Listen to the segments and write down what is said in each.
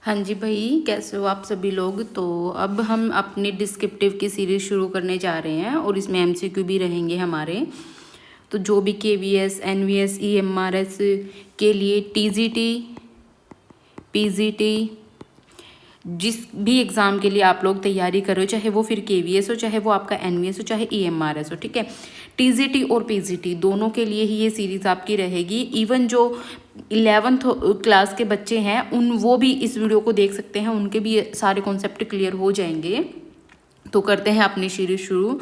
हाँ जी भाई, कैसे हो आप सभी लोग। तो अब हम अपनी डिस्क्रिप्टिव की सीरीज़ शुरू करने जा रहे हैं और इसमें एमसीक्यू भी रहेंगे हमारे। तो जो भी केवीएस, एनवीएस, ईएमआरएस के लिए टीजीटी, पीजीटी, जिस भी एग्ज़ाम के लिए आप लोग तैयारी कर रहे हो, चाहे वो फिर केवीएस हो, चाहे वो आपका एनवीएस हो, चाहे ईएमआरएस हो, ठीक है। टीजीटी और पीजीटी दोनों के लिए ही ये सीरीज़ आपकी रहेगी। इवन जो 11th क्लास के बच्चे हैं वो भी इस वीडियो को देख सकते हैं, उनके भी सारे कॉन्सेप्ट क्लियर हो जाएंगे। तो करते हैं अपनी सीरीज शुरू।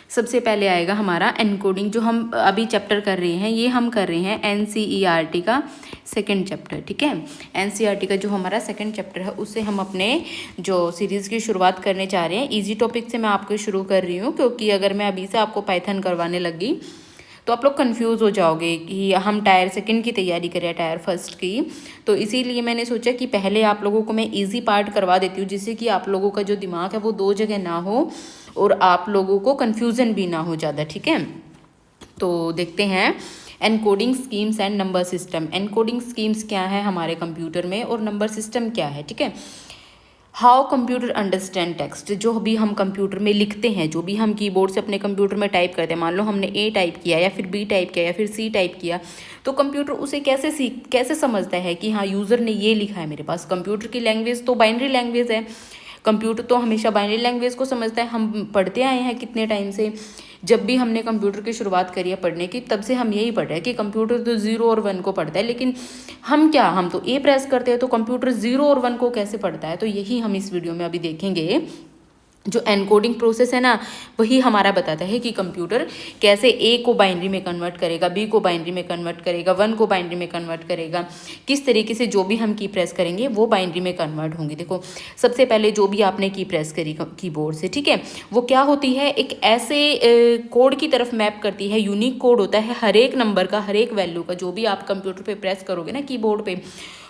सबसे पहले आएगा हमारा एनकोडिंग। जो हम अभी चैप्टर कर रहे हैं, ये हम कर रहे हैं एनसीईआरटी का सेकंड चैप्टर, ठीक है। एनसीईआरटी का जो हमारा सेकंड चैप्टर है, उससे हम अपने जो सीरीज़ की शुरुआत करने जा रहे हैं। इजी टॉपिक से मैं आपको शुरू कर रही हूँ, क्योंकि अगर मैं अभी से आपको पाइथन करवाने लगी तो आप लोग कंफ्यूज हो जाओगे कि हम टायर सेकंड की तैयारी करें टायर फर्स्ट की। तो इसीलिए मैंने सोचा कि पहले आप लोगों को मैं इजी पार्ट करवा देती हूँ, जिससे कि आप लोगों का जो दिमाग है वो दो जगह ना हो और आप लोगों को कन्फ्यूज़न भी ना हो ज़्यादा, ठीक है। तो देखते हैं encoding schemes and number system. Encoding schemes क्या है हमारे कंप्यूटर में और नंबर सिस्टम क्या है, ठीक है। How computer understand text. जो भी हम कंप्यूटर में लिखते हैं, जो भी हम कीबोर्ड से अपने कंप्यूटर में टाइप करते हैं, मान लो हमने ए टाइप किया या फिर बी टाइप किया या फिर सी टाइप किया, तो कंप्यूटर उसे कैसे समझता है कि हाँ यूज़र ने ये लिखा है मेरे पास। कंप्यूटर की लैंग्वेज तो बाइनरी लैंग्वेज है, कंप्यूटर तो हमेशा बाइनरी लैंग्वेज को समझता है। हम पढ़ते आए हैं कितने टाइम से, जब भी हमने कंप्यूटर की शुरुआत करी है पढ़ने की, तब से हम यही पढ़ रहे हैं कि कंप्यूटर तो 0 और 1 को पढ़ता है। लेकिन हम तो ए प्रेस करते हैं, तो कंप्यूटर 0 और 1 को कैसे पढ़ता है, तो यही हम इस वीडियो में अभी देखेंगे। जो एनकोडिंग प्रोसेस है ना, वही हमारा बताता है कि कंप्यूटर कैसे ए को बाइनरी में कन्वर्ट करेगा, बी को बाइनरी में कन्वर्ट करेगा, 1 को बाइनरी में कन्वर्ट करेगा, किस तरीके से जो भी हम की प्रेस करेंगे वो बाइनरी में कन्वर्ट होंगी। देखो सबसे पहले जो भी आपने की प्रेस करी कीबोर्ड से, ठीक है, वो क्या होती है, एक ऐसे कोड की तरफ मैप करती है। यूनिक कोड होता है हर एक नंबर का, हर एक वैल्यू का। जो भी आप कंप्यूटर पे प्रेस करोगे ना कीबोर्ड पे,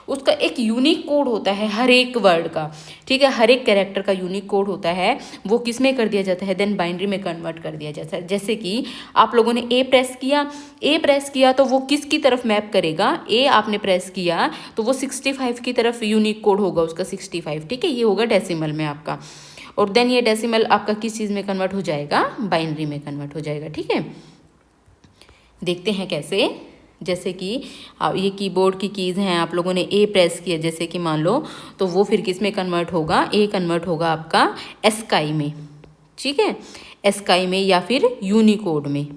उसका एक यूनिक कोड होता है हर एक वर्ड का, ठीक है। हर एक कैरेक्टर का यूनिक कोड होता है, वो किस में कर दिया जाता है, देन बाइनरी में कन्वर्ट कर दिया जाता है। जैसे कि आप लोगों ने ए प्रेस किया तो वो किसकी तरफ मैप करेगा, ए आपने प्रेस किया तो वो 65 की तरफ यूनिक कोड होगा उसका 65, ठीक है। ये होगा डेसिमल में आपका, और देन ये डेसिमल आपका किस चीज़ में कन्वर्ट हो जाएगा, बाइनरी में कन्वर्ट हो जाएगा, ठीक है। देखते हैं कैसे। जैसे कि ये कीबोर्ड की कीज़ हैं, आप लोगों ने ए प्रेस किया जैसे कि मान लो, तो वो फिर किस में कन्वर्ट होगा, ए कन्वर्ट होगा आपका एस्काई में, ठीक है, एस्काई में या फिर यूनिकोड में।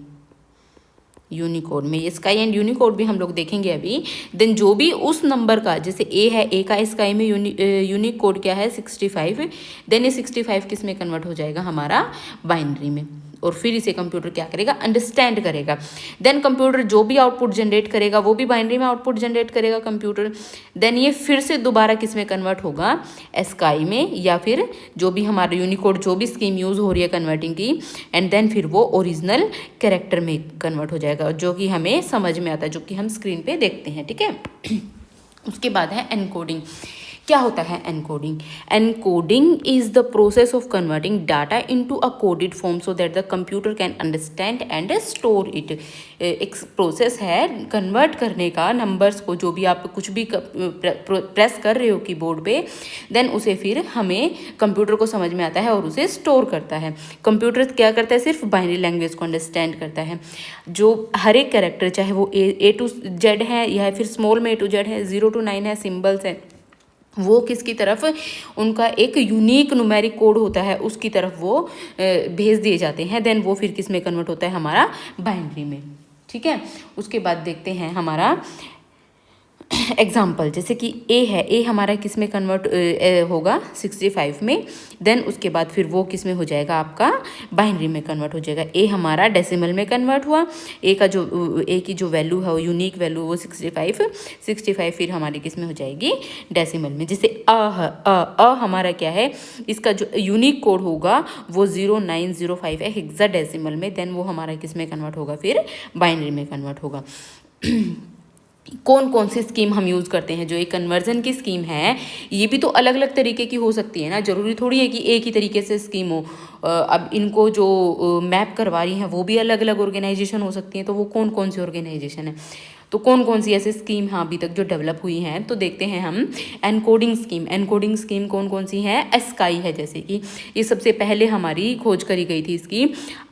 यूनिकोड में स्काई एंड यूनिकोड भी हम लोग देखेंगे अभी। देन जो भी उस नंबर का, जैसे ए है, ए का स्काई में यूनिक कोड क्या है 65, देन ये 65 किस में कन्वर्ट हो जाएगा, हमारा बाइनरी में। और फिर इसे कंप्यूटर क्या करेगा, अंडरस्टैंड करेगा। देन कंप्यूटर जो भी आउटपुट जनरेट करेगा वो भी बाइनरी में आउटपुट जनरेट करेगा कंप्यूटर। देन ये फिर से दोबारा किस में कन्वर्ट होगा, एस्काई में, या फिर जो भी हमारा यूनिकोड जो भी स्कीम यूज़ हो रही है कन्वर्टिंग की, एंड देन फिर वो ओरिजिनल कैरेक्टर में कन्वर्ट हो जाएगा, जो कि हमें समझ में आता है, जो कि हम स्क्रीन पे देखते हैं, ठीक है। उसके बाद है एनकोडिंग। क्या होता है encoding? Encoding is the process of converting data into a coded form so that the computer can understand and store it. एक प्रोसेस है कन्वर्ट करने का नंबर्स को, जो भी आप कुछ भी प्रेस कर रहे हो कीबोर्ड पे, देन उसे फिर हमें कंप्यूटर को समझ में आता है और उसे स्टोर करता है। कंप्यूटर क्या करता है, सिर्फ बाइनरी लैंग्वेज को अंडरस्टैंड करता है। जो हर एक कैरेक्टर, चाहे वो ए टू जेड है या फिर स्मॉल में ए टू जेड है, 0 to 9 है, सिम्बल्स है, वो किसकी तरफ, उनका एक यूनिक न्यूमेरिक कोड होता है, उसकी तरफ वो भेज दिए जाते हैं। देन वो फिर किस में कन्वर्ट होता है, हमारा बाइनरी में, ठीक है। उसके बाद देखते हैं हमारा एग्जाम्पल। जैसे कि ए है, ए हमारा किस में कन्वर्ट होगा, 65 में। देन उसके बाद फिर वो किस में हो जाएगा, आपका बाइनरी में कन्वर्ट हो जाएगा। ए हमारा डेसिमल में कन्वर्ट हुआ, ए की जो वैल्यू है वो यूनिक वैल्यू वो 65 फिर हमारी किस में हो जाएगी, डेसिमल में। जैसे अ हमारा क्या है, इसका जो यूनिक कोड होगा वो 0905 है हेक्साडेसिमल में। देन वो हमारा किस में कन्वर्ट होगा, फिर बाइनरी में कन्वर्ट होगा। कौन कौन सी स्कीम हम यूज़ करते हैं, जो एक कन्वर्जन की स्कीम है, ये भी तो अलग अलग तरीके की हो सकती है ना, ज़रूरी थोड़ी है कि एक ही तरीके से स्कीम हो। अब इनको जो मैप करवा रही हैं वो भी अलग अलग ऑर्गेनाइजेशन हो सकती हैं, तो वो कौन कौन सी ऑर्गेनाइजेशन है। तो कौन कौन सी ऐसे स्कीम हाँ अभी तक जो डेवलप हुई हैं, तो देखते हैं हम एनकोडिंग स्कीम। एनकोडिंग स्कीम कौन कौन सी है? एस्काई है, जैसे कि ये सबसे पहले हमारी खोज करी गई थी इसकी,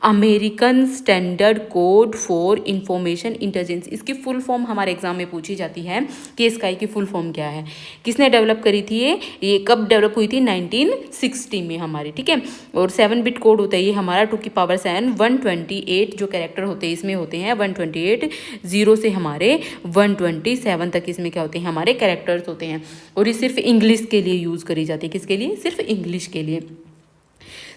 American standard code for information intelligence. इसकी फुल फॉर्म हमारे एग्जाम में पूछी जाती है कि स्काई की फुल फॉर्म क्या है। किसने डेवलप करी थी ये कब डेवलप हुई थी? 1960 में हमारी, ठीक है। और 7 बिट कोड होता है ये हमारा, 2 की पावर 7 128 जो कैरेक्टर होते हैं इसमें होते हैं 128, 0 से हमारे 127 तक इसमें क्या होते हैं? हमारे कैरेक्टर्स होते हैं। और ये सिर्फ इंग्लिश के लिए यूज़ करी जाती है। किसके लिए? सिर्फ इंग्लिश के लिए।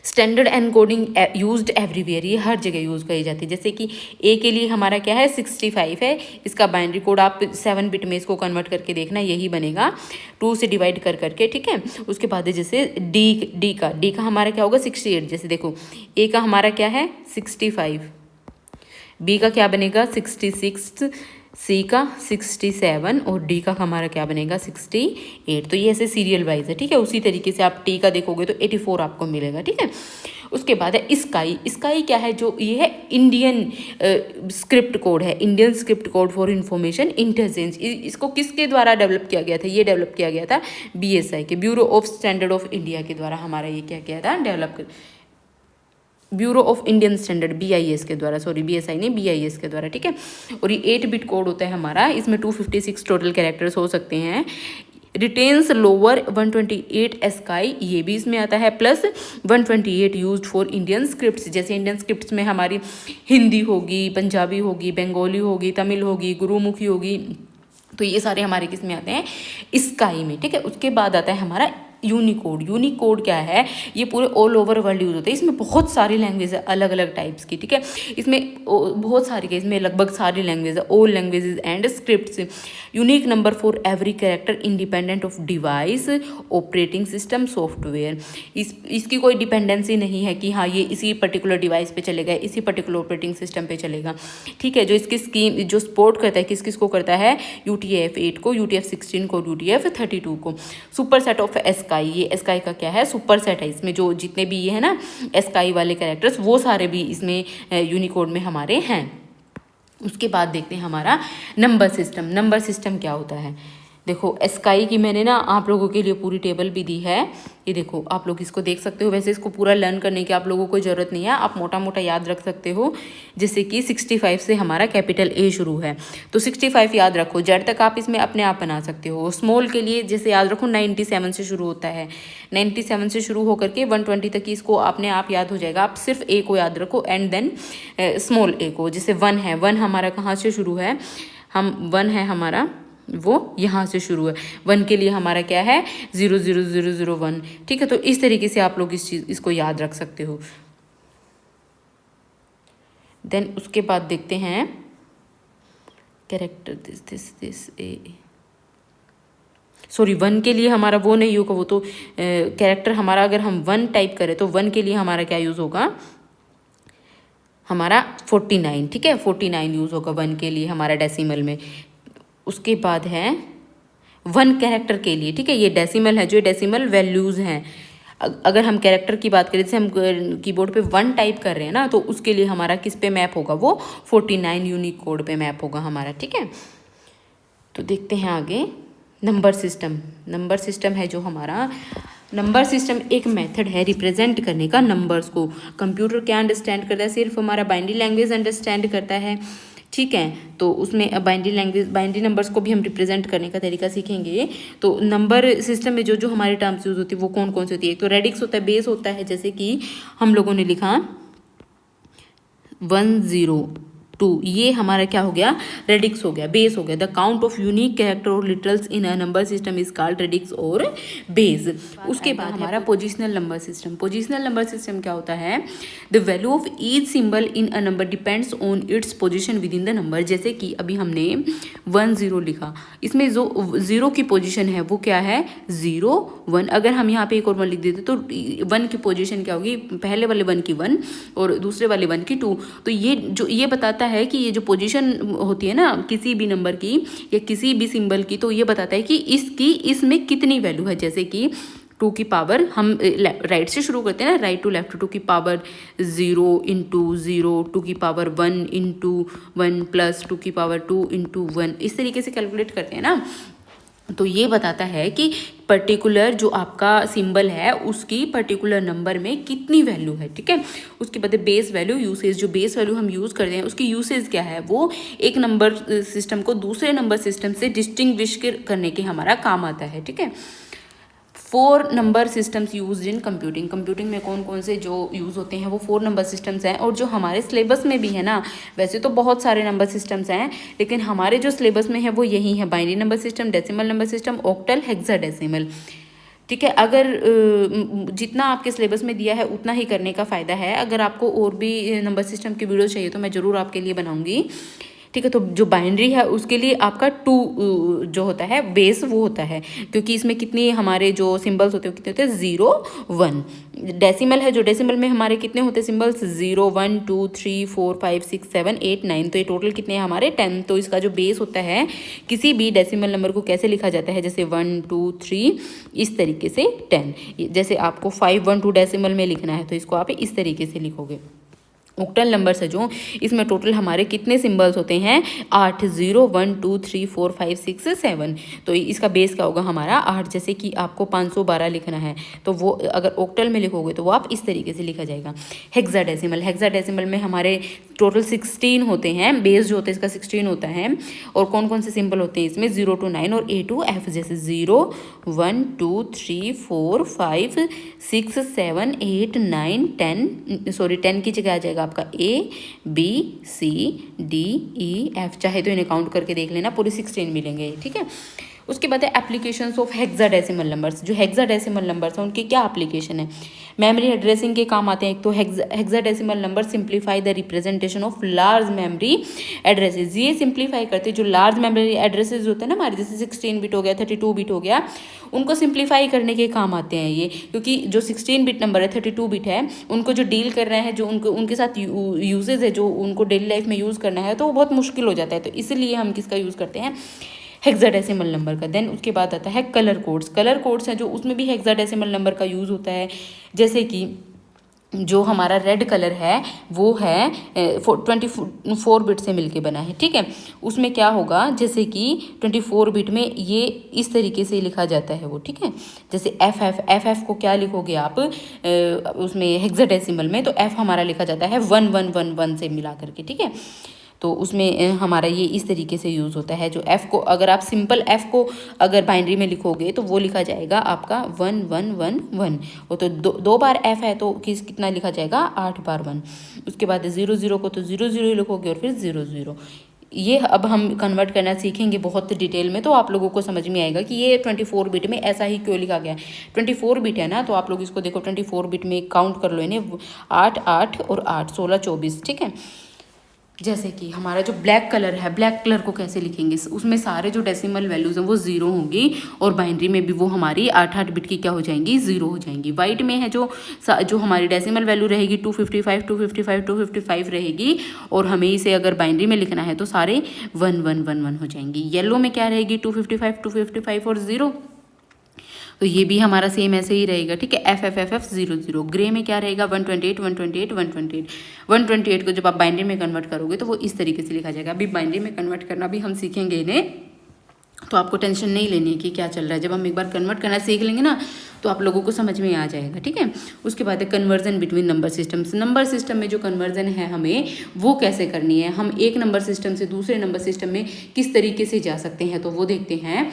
स्टैंडर्ड एनकोडिंग यूज्ड एवरीवेयर, ये हर जगह यूज़ करी जाती है। जैसे कि ए के लिए हमारा क्या है? 65 है, इसका बाइनरी कोड आप 7 बिट में इसको कन्वर्ट करके देखना, यही बनेगा 2 से डिवाइड कर करके, ठीक है। उसके बाद जैसे डी का हमारा क्या होगा? 68। जैसे देखो ए का हमारा क्या है? 65, बी का क्या बनेगा? 66, सी का 67 और डी का हमारा क्या बनेगा? 68। तो ये ऐसे सीरियल वाइज है, ठीक है। उसी तरीके से आप टी का देखोगे तो 84 आपको मिलेगा, ठीक है। उसके बाद है स्काई। स्काई क्या है? जो ये है इंडियन स्क्रिप्ट कोड है, Indian script code for information intelligence. इसको किसके द्वारा डेवलप किया गया था? ये डेवलप किया गया था BSI के, bureau of standard of India के द्वारा हमारा ये क्या किया था? Develop, bureau of Indian standard BIS के द्वारा, सॉरी BSI नहीं, BIS के द्वारा, ठीक है। और ये 8 बिट कोड होता है हमारा, इसमें 256 टोटल कैरेक्टर्स हो सकते हैं। रिटेन्स लोअर 128 एस्काई, ये भी इसमें आता है, plus 128 used for Indian scripts. जैसे इंडियन स्क्रिप्ट्स में हमारी हिंदी होगी, पंजाबी होगी, बंगाली होगी, तमिल होगी, गुरुमुखी होगी, तो ये सारे हमारे किस में आते हैं? स्काई में, ठीक है। उसके बाद आता है हमारा यूनिकोड। यूनिकोड क्या है? ये पूरे ऑल ओवर वर्ल्ड यूज़ होता है। इसमें बहुत सारी लैंग्वेज है, अलग अलग टाइप्स की, ठीक है। इसमें बहुत सारी, इसमें लगभग सारी लैंग्वेज है, all languages and scripts. Unique number for every character independent of device, operating system, software. इसकी कोई डिपेंडेंसी नहीं है कि हाँ ये इसी पर्टिकुलर डिवाइस पे चलेगा, इसी पर्टिकुलर ऑपरेटिंग सिस्टम पे चलेगा, ठीक है। जो इसकी स्कीम जो सपोर्ट करता है, किस किस को करता है? UTF-8 को, UTF-16 को, UTF-32 को। सुपर सेट ऑफ एस्काई, ये एस्काई का क्या है? सुपर सेट है। इसमें जो जितने भी ये है ना एस्काई वाले कैरेक्टर्स, वो सारे भी इसमें यूनिकोड में हमारे हैं। उसके बाद देखते हैं हमारा नंबर सिस्टम। नंबर सिस्टम क्या होता है? देखो एस्काई की मैंने ना आप लोगों के लिए पूरी टेबल भी दी है, ये देखो आप लोग इसको देख सकते हो। वैसे इसको पूरा लर्न करने की आप लोगों को ज़रूरत नहीं है, आप मोटा मोटा याद रख सकते हो। जैसे कि 65 से हमारा कैपिटल A शुरू है, तो 65 याद रखो। जेड तक आप इसमें अपने आप बना सकते हो। स्मॉल के लिए जैसे याद रखो 97 से शुरू होता है, 97 से शुरू होकर के 120 तक इसको अपने आप याद हो जाएगा। आप सिर्फ A को याद रखो एंड देन स्मॉल a को। जैसे 1 है, 1 हमारा कहाँ से शुरू है? हम 1 है हमारा, वो यहाँ से शुरू है। 1 के लिए हमारा क्या है? 00001, ठीक है। तो इस तरीके से आप लोग इसको याद रख सकते हो। देन उसके बाद देखते हैं कैरेक्टर दिस ए, सॉरी 1 के लिए हमारा वो नहीं होगा, वो तो कैरेक्टर हमारा अगर हम 1 टाइप करें तो 1 के लिए हमारा क्या यूज़ होगा? हमारा 49, ठीक है। 49 यूज़ होगा 1 के लिए हमारा डेसिमल में। उसके बाद है 1 कैरेक्टर के लिए, ठीक है। ये डेसिमल है, जो डेसिमल वैल्यूज़ हैं। अगर हम कैरेक्टर की बात करें, जैसे हम कीबोर्ड पे 1 टाइप कर रहे हैं ना, तो उसके लिए हमारा किस पे मैप होगा? वो 49 यूनिक कोड पे मैप होगा हमारा, ठीक है। तो देखते हैं आगे नंबर सिस्टम। नंबर सिस्टम है जो हमारा, नंबर सिस्टम एक मेथड है रिप्रेजेंट करने का नंबर्स को। कंप्यूटर क्या अंडरस्टैंड करता है? सिर्फ हमारा बाइनरी लैंग्वेज अंडरस्टैंड करता है, ठीक है। तो उसमें बाइनरी लैंग्वेज, बाइनरी नंबर्स को भी हम रिप्रेजेंट करने का तरीका सीखेंगे। तो नंबर सिस्टम में जो जो हमारे टर्म्स यूज होती है वो कौन कौन सी होती है? तो रेडिक्स होता है, बेस होता है, जैसे कि हम लोगों ने लिखा 102, ये हमारा क्या हो गया? रेडिक्स हो गया, बेस हो गया। The count of unique character और literals in a number system is called radix और बेस। उसके बाद हमारा positional number system. Positional number system क्या होता है? The value of each symbol in a number depends on its position within the number. जैसे कि अभी हमने 10 लिखा, इसमें जो 0 की पोजिशन है वो क्या है? 0 1। अगर हम यहाँ पे एक और 1 लिख देते तो 1 की पोजिशन क्या होगी? पहले वाले 1 की 1 और दूसरे वाले 1 की 2। तो ये बताता है कि ये जो पोजीशन होती है ना किसी भी नंबर की या किसी भी सिंबल की, तो ये बताता है कि इसकी इसमें कितनी वैल्यू है। जैसे कि टू की पावर हम राइट से शुरू करते हैं ना, राइट टू लेफ्ट, टू की पावर 0 इंटू 0, टू की पावर 1 इंटू 1 प्लस टू की पावर 2 इंटू 1, इस तरीके से कैलकुलेट करते हैं ना। तो ये बताता है कि पर्टिकुलर जो आपका सिंबल है उसकी पर्टिकुलर नंबर में कितनी वैल्यू है, ठीक है। उसके बाद बेस वैल्यू यूसेज, जो बेस वैल्यू हम यूज़ करते हैं उसकी यूसेज क्या है, वो एक नंबर सिस्टम को दूसरे नंबर सिस्टम से डिस्टिंग्विश करने के हमारा काम आता है, ठीक है। 4 number systems use in computing, computing में कौन कौन से जो यूज़ होते हैं वो 4 नंबर सिस्टम्स हैं। और जो हमारे सिलेबस में भी है ना, वैसे तो बहुत सारे नंबर सिस्टम्स हैं, लेकिन हमारे जो सिलेबस में है वो यही है, binary number system, decimal number system, octal, hexadecimal, ठीक है। अगर जितना आपके सिलेबस में दिया है उतना ही करने का फ़ायदा है। अगर आपको और भी नंबर सिस्टम की वीडियो चाहिए तो मैं ज़रूर आपके लिए बनाऊंगी, ठीक है। तो जो बाइनरी है उसके लिए आपका 2 जो होता है बेस वो होता है, क्योंकि इसमें कितनी हमारे जो सिंबल्स होते हैं कितने होते हैं, 0 1। डेसिमल है, जो डेसिमल में हमारे कितने होते हैं सिंबल्स, 0 1 2 3 4 5 6 7 8 9, तो ये टोटल कितने हैं हमारे 10। तो इसका जो बेस होता है किसी भी डेसिमल नंबर को कैसे लिखा जाता है, जैसे 1 2 3 इस तरीके से 10। जैसे आपको 5 1 2 डेसिमल में लिखना है तो इसको आप इस तरीके से लिखोगे। ऑक्टल नंबर्स है जो, इसमें टोटल हमारे कितने सिंबल्स होते हैं, 8, 0 1 2 3 4 5 6 7। तो इसका बेस क्या होगा हमारा 8। जैसे कि आपको 512 लिखना है तो वो अगर ऑक्टल में लिखोगे तो वो आप इस तरीके से लिखा जाएगा। हेक्साडेसिमल, हेक्साडेसिमल में हमारे टोटल 16 होते हैं, बेस जो होता है इसका 16 होता है। और कौन कौन से सिंबल होते हैं इसमें, 0 to 9 और A to F, जैसे 0 1 2 3 4 5 6 7 8 9 10, सॉरी 10 की जगह आ जाएगा आपका A B C D E F, चाहे तो इन्हें काउंट करके देख लेना, पूरे 16 मिलेंगे, ठीक है। उसके बाद है एप्लीकेशंस ऑफ हेक्साडेसिमल नंबर्स। जो हेक्साडेसिमल नंबर्स हैं उनकी क्या एप्लीकेशन है, मेमोरी एड्रेसिंग के काम आते हैं। एक तो hexadecimal number simplify the representation of large memory addresses, ये सिंप्लीफाई करते हैं जो लार्ज मेमोरी एड्रेसेस होते हैं ना हमारे, जैसे 16 बिट हो गया, 32 बिट हो गया, उनको सिंप्लीफाई करने के काम आते हैं ये। क्योंकि जो 16 बिट नंबर है, 32 बिट है, उनको जो डील कर रहे हैं, जो उनके साथ यूजेज है, जो उनको डेली लाइफ में यूज़ करना है, तो वो बहुत मुश्किल हो जाता है। तो इसलिए हम किसका यूज़ करते हैं, हेक्साडेसिमल नंबर का। देन उसके बाद आता है कलर कोड्स। कलर कोड्स हैं जो, उसमें भी हेक्साडेसिमल नंबर का यूज़ होता है। जैसे कि जो हमारा रेड कलर है वो है 24 बिट से मिलके बना है, ठीक है। उसमें क्या होगा, जैसे कि 24 बिट में ये इस तरीके से लिखा जाता है वो, ठीक है। जैसे एफ को क्या लिखोगे आप उसमें हेक्साडेसिमल में, तो एफ हमारा लिखा जाता है 1111 से मिला करके, ठीक है। तो उसमें हमारा ये इस तरीके से यूज़ होता है। जो एफ़ को अगर आप सिंपल एफ़ को अगर बाइनरी में लिखोगे तो वो लिखा जाएगा आपका 1111। वो तो दो बार एफ़ है तो कितना लिखा जाएगा, 8 बार 1। उसके बाद 00 को तो 00 लिखोगे और फिर 00। ये अब हम कन्वर्ट करना सीखेंगे बहुत डिटेल में, तो आप लोगों को समझ में आएगा कि ये 24 बिट में ऐसा ही क्यों लिखा गया है। 24 बिट है ना, तो आप लोग इसको देखो 24 बिट में काउंट कर लो इन्हें, 8 8 और 8 16 24, ठीक है। जैसे कि हमारा जो ब्लैक कलर है, ब्लैक कलर को कैसे लिखेंगे, उसमें सारे जो डेसिमल वैल्यूज़ हैं वो 0 होंगी, और बाइनरी में भी वो हमारी 8 बिट की क्या हो जाएंगी, 0 हो जाएंगी। वाइट में है जो हमारी डेसिमल वैल्यू रहेगी 255 255 255 रहेगी, और हमें इसे अगर बाइनरी में लिखना है तो सारे 1111 हो जाएंगी। येलो में क्या रहेगी, 255 255 और 0, तो ये भी हमारा सेम ऐसे ही रहेगा, ठीक है। FFFF 00। ग्रे में क्या रहेगा, 128 128 128 128 को जब आप बाइनरी में कन्वर्ट करोगे तो वो इस तरीके से लिखा जाएगा। अभी बाइनरी में कन्वर्ट करना भी हम सीखेंगे इन्हें, तो आपको टेंशन नहीं लेनी है कि क्या चल रहा है। जब हम एक बार कन्वर्ट करना सीख लेंगे ना तो आप लोगों को समझ में आ जाएगा, ठीक है। उसके बाद है conversion between number systems. Number system में जो कन्वर्जन है हमें वो कैसे करनी है, हम एक नंबर सिस्टम से दूसरे नंबर सिस्टम में किस तरीके से जा सकते हैं, तो वो देखते हैं।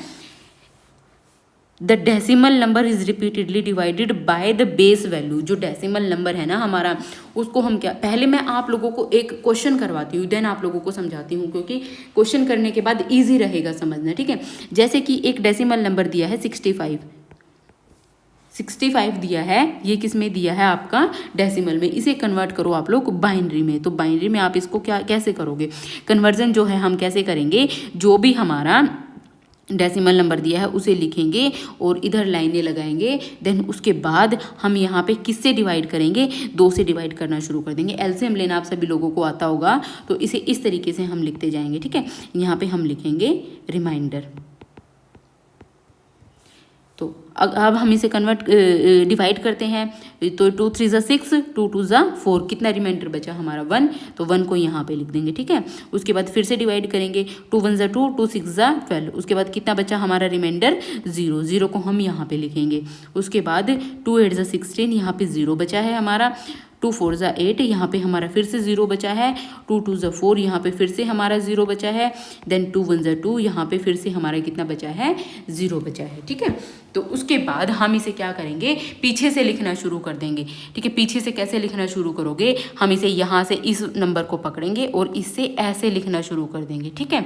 The decimal number is repeatedly divided by the base value. जो डेसिमल नंबर है ना हमारा, उसको हम क्या, पहले मैं आप लोगों को एक क्वेश्चन करवाती हूँ, देन आप लोगों को समझाती हूँ, क्योंकि क्वेश्चन करने के बाद इजी रहेगा समझना, ठीक है। जैसे कि एक डेसिमल नंबर दिया है 65 दिया है, ये किस में दिया है आपका, डेसिमल में। इसे कन्वर्ट करो आप लोग बाइनरी में, तो बाइनरी में आप इसको क्या कैसे करोगे, कन्वर्जन जो है हम कैसे करेंगे, जो भी हमारा डेसिमल नंबर दिया है उसे लिखेंगे और इधर लाइनें लगाएंगे। देन उसके बाद हम यहाँ पे किससे डिवाइड करेंगे, 2 से डिवाइड करना शुरू कर देंगे। एलसीएम लेना आप सभी लोगों को आता होगा, तो इसे इस तरीके से हम लिखते जाएंगे, ठीक है। यहाँ पे हम लिखेंगे रिमाइंडर, तो अब हम इसे कन्वर्ट डिवाइड करते हैं। तो 2 3 ज़ा 6, 2 2 ज़ा 4, कितना रिमाइंडर बचा हमारा 1, तो 1 को यहाँ पे लिख देंगे, ठीक है। उसके बाद फिर से डिवाइड करेंगे, 2 1 ज़ा 2, 2 6 ज़ा 12, उसके बाद कितना बचा हमारा रिमाइंडर 0, 0 को हम यहाँ पे लिखेंगे। उसके बाद 2 8 ज़ा 16, यहाँ पे 0 बचा है हमारा। 2 4 ज़ा 8, यहाँ पे हमारा फिर से 0 बचा है। 2 2 ज़ा 4, यहाँ पे फिर से हमारा 0 बचा है। देन 2 1 ज़ा 2, यहाँ पे फिर से हमारा कितना बचा है, 0 बचा है, ठीक है। तो उसके बाद हम इसे क्या करेंगे, पीछे से लिखना शुरू कर देंगे, ठीक है। पीछे से कैसे लिखना शुरू करोगे, हम इसे यहाँ से इस नंबर को पकड़ेंगे और इससे ऐसे लिखना शुरू कर देंगे, ठीक है।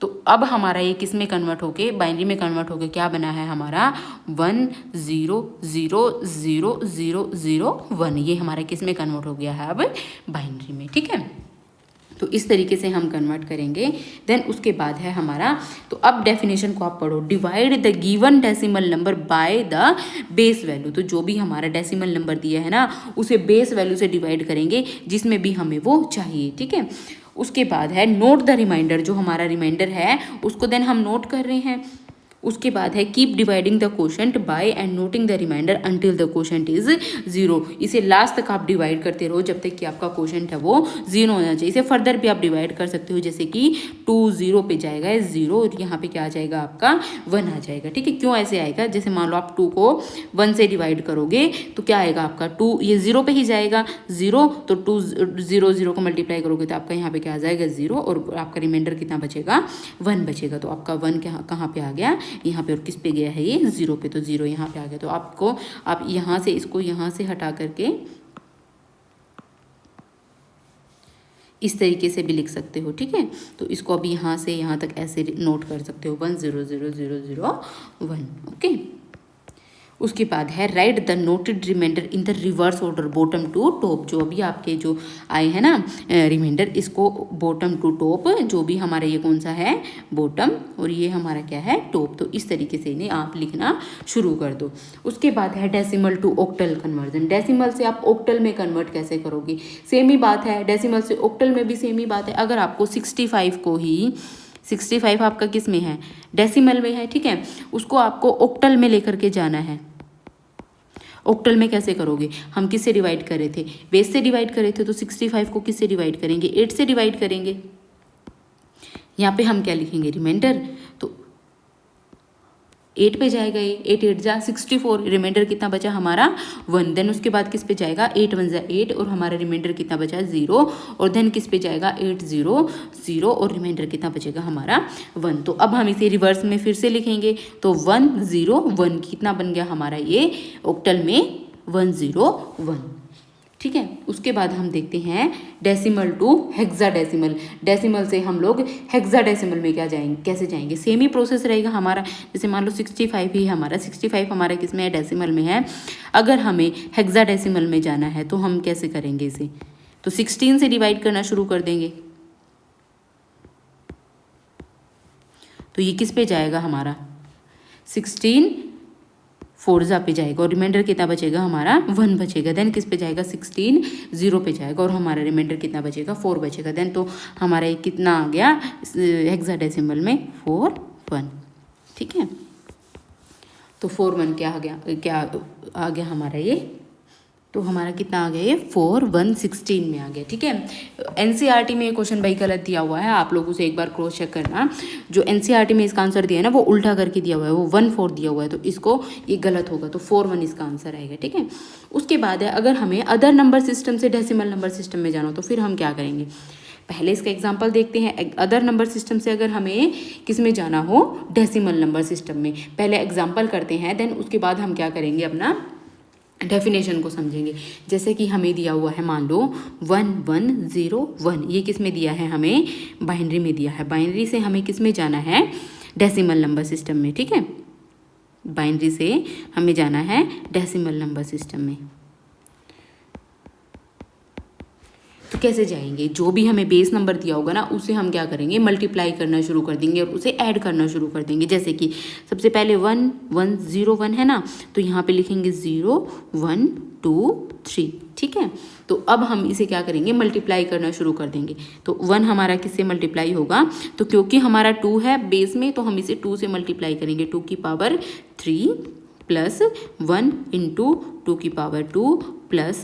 तो अब हमारा ये किस में कन्वर्ट होके, बाइनरी में कन्वर्ट होके क्या बना है हमारा 1 0 0 0 0 0 1, ये हमारा किस में कन्वर्ट हो गया है अब बाइनरी में, ठीक है। तो इस तरीके से हम कन्वर्ट करेंगे। देन उसके बाद है हमारा, तो अब डेफिनेशन को आप पढ़ो, divide the given decimal number by the base value. तो जो भी हमारा डेसिमल नंबर दिया है ना, उसे बेस वैल्यू से डिवाइड करेंगे जिसमें भी हमें वो चाहिए, ठीक है। उसके बाद है नोट द रिमाइंडर, जो हमारा रिमाइंडर है उसको देन हम नोट कर रहे हैं। उसके बाद है keep dividing the quotient by and noting the remainder until the quotient is 0। इसे लास्ट तक आप डिवाइड करते रहो जब तक कि आपका क्वोशंट है वो 0 होना चाहिए। इसे फर्दर भी आप डिवाइड कर सकते हो, जैसे कि 2 0 पे जाएगा 0 और यहाँ पे क्या आ जाएगा आपका 1 आ जाएगा, ठीक है। क्यों ऐसे आएगा, जैसे मान लो आप 2 को 1 से डिवाइड करोगे तो क्या आएगा आपका 2, ये 0 पे ही जाएगा 0, तो 2 0 0 को मल्टीप्लाई करोगे तो आपका यहाँ पे क्या आ जाएगा 0 और आपका रिमाइंडर कितना बचेगा 1 बचेगा। तो आपका 1 कहाँ पे आ गया, यहाँ पे, और किस पे गया है ये 0 पे, तो 0 यहाँ पे आ गया। तो आपको आप यहाँ से इसको यहाँ से हटा करके इस तरीके से भी लिख सकते हो, ठीक है। तो इसको अब यहाँ से यहाँ तक ऐसे नोट कर सकते हो 1 0 0 0 0 1, ओके। उसके बाद है write the noted remainder in the reverse order bottom to top. जो अभी आपके जो आए हैं ना रिमाइंडर, इसको बॉटम टू टॉप, जो भी हमारा ये कौन सा है बॉटम और ये हमारा क्या है टॉप, तो इस तरीके से इन्हें आप लिखना शुरू कर दो। उसके बाद है decimal to octal conversion. Decimal से आप ऑक्टल में कन्वर्ट कैसे करोगे, सेम ही बात है, डेसिमल से ऑक्टल में भी सेम ही बात है। अगर आपको 65 को ही 65 आपका किस में है, डेसिमल में है, ठीक है। उसको आपको ऑक्टल में लेकर के जाना है। ऑक्टल में कैसे करोगे, हम किससे डिवाइड कर रहे थे, बेस से डिवाइड कर रहे थे, तो 65 को किससे डिवाइड करेंगे, 8 से डिवाइड करेंगे। यहाँ पे हम क्या लिखेंगे रिमाइंडर, तो 8 पे जाएगा ये, 8 8 जा 64, रिमाइंडर कितना बचा हमारा 1। देन उसके बाद किस पे जाएगा 8 1 जा 8 और हमारा रिमाइंडर कितना बचा 0, और देन किस पे जाएगा 8 0 0 और रिमाइंडर कितना बचेगा हमारा 1। तो अब हम इसे रिवर्स में फिर से लिखेंगे, तो 1 0 1 कितना बन गया हमारा ये ऑक्टल में 1 0 1, ठीक है। उसके बाद हम देखते हैं डेसिमल टू हेक्साडेसिमल। डेसिमल से हम लोग हेक्साडेसिमल में क्या जाएंगे, कैसे जाएंगे, सेम ही प्रोसेस रहेगा हमारा। जैसे मान लो 65 ही हमारा 65 हमारा किस में है, डेसिमल में है। अगर हमें हेक्साडेसिमल में जाना है तो हम कैसे करेंगे इसे, तो 16 से डिवाइड करना शुरू कर देंगे। तो ये किस पे जाएगा हमारा 16 4 पे जाएगा और रिमाइंडर कितना बचेगा हमारा 1 बचेगा। देन किस पे जाएगा 16 0 पे जाएगा और हमारा रिमाइंडर कितना बचेगा 4 बचेगा। देन तो हमारा ये कितना आ गया हेक्साडेसिमल में 4 1, ठीक है। तो 4 1 क्या आ गया, क्या आ गया हमारा ये, तो हमारा कितना आ गया ये 4 1 16 में आ गया, ठीक है। एनसीईआरटी में ये क्वेश्चन भाई गलत दिया हुआ है, आप लोग उसे एक बार क्रॉस चेक करना। जो एनसीईआरटी में इसका आंसर दिया है ना वो उल्टा करके दिया हुआ है, वो 1 4 दिया हुआ है, तो इसको ये गलत होगा, तो 4 1 इसका आंसर आएगा, ठीक है। उसके बाद है अगर हमें अदर नंबर सिस्टम से डेसिमल नंबर सिस्टम में जाना हो तो फिर हम क्या करेंगे, पहले इसका एग्जाम्पल देखते हैं। अदर नंबर सिस्टम से अगर हमें किस में जाना हो, डेसिमल नंबर सिस्टम में, पहले एग्जाम्पल करते हैं, देन उसके बाद हम क्या करेंगे अपना डेफिनेशन को समझेंगे। जैसे कि हमें दिया हुआ है मान लो 1 1 0 1, ये किस में दिया है हमें, बाइनरी में दिया है। बाइनरी से हमें किस में जाना है, डेसिमल नंबर सिस्टम में, ठीक है। बाइनरी से हमें जाना है डेसिमल नंबर सिस्टम में। तो कैसे जाएंगे, जो भी हमें बेस नंबर दिया होगा ना उसे हम क्या करेंगे, मल्टीप्लाई करना शुरू कर देंगे और उसे ऐड करना शुरू कर देंगे। जैसे कि सबसे पहले 1 1 0 1 है ना, तो यहाँ पे लिखेंगे 0 1 2 3, ठीक है। तो अब हम इसे क्या करेंगे, मल्टीप्लाई करना शुरू कर देंगे। तो 1 हमारा किससे मल्टीप्लाई होगा, तो क्योंकि हमारा 2 है बेस में तो हम इसे 2 से मल्टीप्लाई करेंगे, 2 की पावर 3 प्लस 1 इंटू 2 की पावर 2 प्लस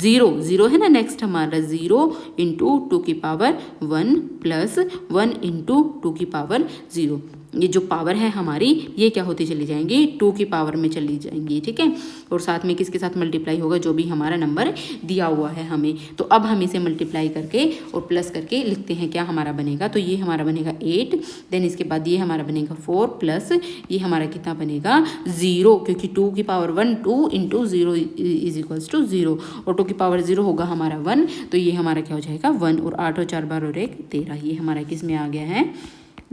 0 है ना, नेक्स्ट हमारा 0 इंटू 2 की पावर 1 प्लस 1 इंटू 2 की पावर 0। ये जो पावर है हमारी ये क्या होती चली जाएंगी, 2 की पावर में चली जाएंगी, ठीक है। और साथ में किसके साथ मल्टीप्लाई होगा, जो भी हमारा नंबर दिया हुआ है हमें। तो अब हम इसे मल्टीप्लाई करके और प्लस करके लिखते हैं, क्या हमारा बनेगा, तो ये हमारा बनेगा 8, देन इसके बाद ये हमारा बनेगा 4 प्लस ये हमारा कितना बनेगा 0, क्योंकि 2 की power 1 2 into 0 is equals to 0, और 2 की पावर 0 होगा हमारा 1, तो ये हमारा क्या हो जाएगा 1, और 8 और 4 बार और 1 13, ये हमारा किस में आ गया है,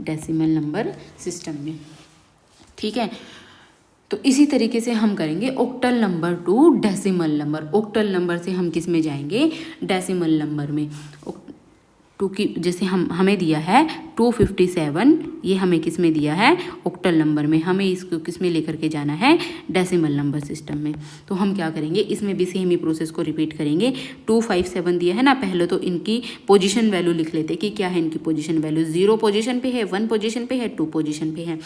डेसिमल नंबर सिस्टम में, ठीक है। तो इसी तरीके से हम करेंगे octal number two decimal number. Octal number से हम किस में जाएंगे, डेसिमल नंबर में। 2 की जैसे हमें दिया है 257, ये हमें किस में दिया है, ऑक्टल नंबर में, हमें इसको किस में लेकर के जाना है, डेसिमल नंबर सिस्टम में। तो हम क्या करेंगे, इसमें भी सेम ही प्रोसेस को रिपीट करेंगे। 257 दिया है ना, पहले तो इनकी पोजीशन वैल्यू लिख लेते कि क्या है इनकी पोजीशन वैल्यू, 0 पोजीशन पे है, 1 पोजीशन पे है, 2 पोजीशन पे है।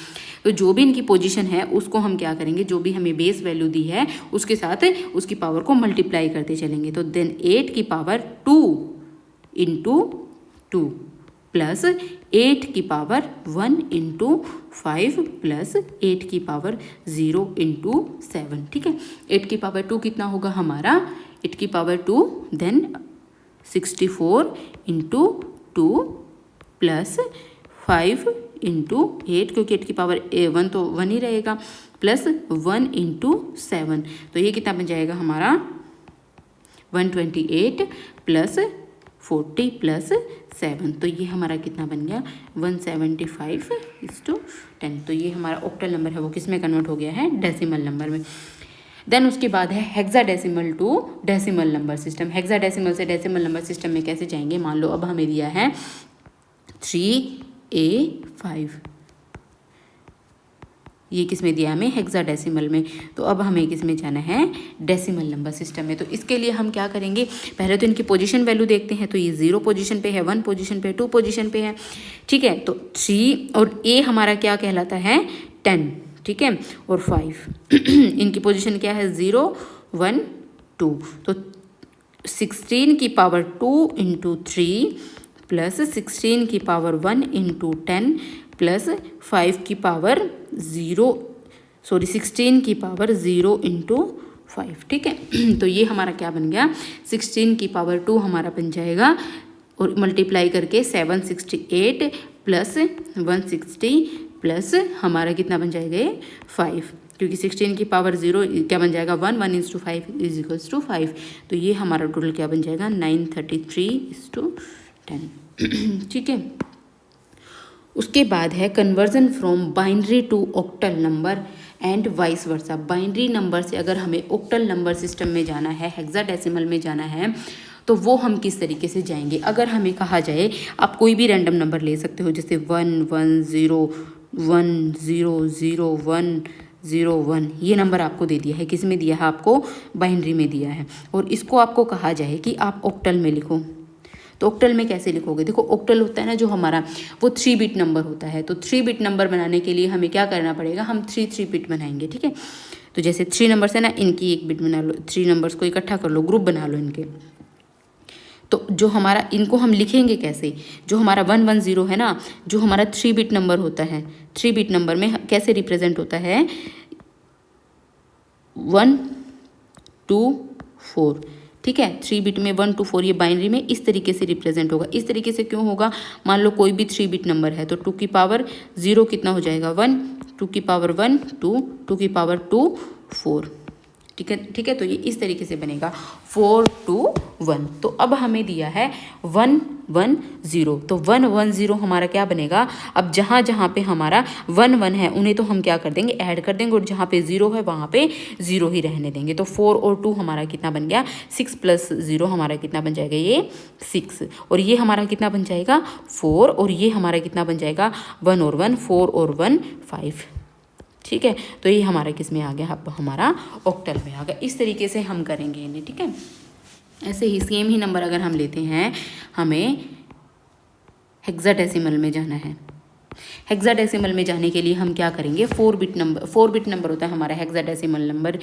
तो जो भी इनकी पोजीशन है उसको हम क्या करेंगे, जो भी हमें बेस वैल्यू दी है उसके साथ उसकी पावर को मल्टीप्लाई करते चलेंगे। तो देन 8 की पावर 2 इंटू 2 प्लस 8 की पावर 1 इंटू 5 प्लस 8 की पावर 0 इंटू 7, ठीक है। 8 की पावर 2 कितना होगा हमारा, 8 की power 2 then 64 into 2 plus 5 into 8, क्योंकि 8 की पावर 1 तो 1 ही रहेगा, प्लस 1 इंटू 7, तो ये कितना बन जाएगा हमारा 128 प्लस 40 प्लस 7, तो ये हमारा कितना बन गया 175:10। तो ये हमारा ऑक्टल नंबर है वो किस में कन्वर्ट हो गया है, डेसिमल नंबर में। देन उसके बाद है hexadecimal to decimal number system. Hexadecimal से डेसिमल नंबर सिस्टम में कैसे जाएंगे, मान लो अब हमें दिया है 3A5, ये किस में दिया हमें, हेक्साडेसिमल में। तो अब हमें किस में जाना है, डेसिमल नंबर सिस्टम में। तो इसके लिए हम क्या करेंगे, पहले तो इनकी पोजीशन वैल्यू देखते हैं। तो ये 0 पोजीशन पे है, 1 पोजीशन पे, 2 पोजीशन पे है, ठीक है। तो 3 और A हमारा क्या कहलाता है 10, ठीक है, और 5 इनकी पोजीशन क्या है 0 1 2। तो 16 की पावर 2 इंटू 3 प्लस 16 की पावर 1 इंटू 10 प्लस 5 की पावर 16 की पावर 0 इंटू 5, ठीक है। तो ये हमारा क्या बन गया, 16 की पावर 2 हमारा बन जाएगा, और मल्टीप्लाई करके 768 प्लस 160 प्लस हमारा कितना बन जाएगा ये 5, क्योंकि 16 की पावर 0 क्या बन जाएगा 1 1 × 5 इज इक्वल्स टू 5। तो ये हमारा टोटल क्या बन जाएगा 933:10, ठीक है। उसके बाद है conversion from binary to octal number and vice versa. Binary number से अगर हमें ऑक्टल नंबर सिस्टम में जाना है, हेक्साडेसिमल में जाना है, तो वो हम किस तरीके से जाएंगे। अगर हमें कहा जाए आप कोई भी रैंडम नंबर ले सकते हो, जैसे 1 1 0 1 0 0 1 0 1, ये नंबर आपको दे दिया है, किस में दिया है आपको, बाइनरी में दिया है, और इसको आपको कहा जाए कि आप ऑक्टल में लिखो। तो ऑक्टल में कैसे लिखोगे, देखो ऑक्टल होता है ना जो हमारा, वो 3 बिट नंबर होता है। तो 3 बिट नंबर बनाने के लिए हमें क्या करना पड़ेगा, हम 3 बिट बनाएंगे, ठीक है। तो जैसे 3 नंबर्स है ना, इनकी 1 बिट बना लो, 3 नंबर्स को इकट्ठा कर लो, ग्रुप बना लो इनके। तो जो हमारा, इनको हम लिखेंगे कैसे, जो हमारा 1 1 0 है ना, जो हमारा 3 बिट नंबर होता है, 3 बिट नंबर में कैसे रिप्रेजेंट होता है 1 2 4, ठीक है। 3 बिट में 1 2 4, ये बाइनरी में इस तरीके से रिप्रेजेंट होगा। इस तरीके से क्यों होगा, मान लो कोई भी 3 बिट नंबर है, तो 2 की पावर 0 कितना हो जाएगा 1, 2 की पावर 1 2, 2 की पावर 2 4, ठीक है। तो ये इस तरीके से बनेगा 4 2 1। तो अब हमें दिया है 1 1 0, तो 1 1 0 हमारा क्या बनेगा। अब जहाँ जहाँ पे हमारा 1 1 है उन्हें तो हम क्या कर देंगे, ऐड कर देंगे, और जहाँ पे 0 है वहाँ पे 0 ही रहने देंगे। तो 4 और 2 हमारा कितना बन गया, 6 प्लस 0 हमारा कितना बन जाएगा, ये 6। और ये हमारा कितना बन जाएगा 4, और ये हमारा कितना बन जाएगा 1 और 1 4 और 1 5। ठीक है, तो ये हमारा किस में आ गया, अब हमारा ऑक्टल में आ गया। इस तरीके से हम करेंगे इन्हें। ठीक है, ऐसे ही सेम ही नंबर अगर हम लेते हैं, हमें हेक्साडेसिमल में जाना है। हेक्साडेसिमल में जाने के लिए हम क्या करेंगे, 4 बिट नंबर होता है हमारा हेक्साडेसिमल नंबर,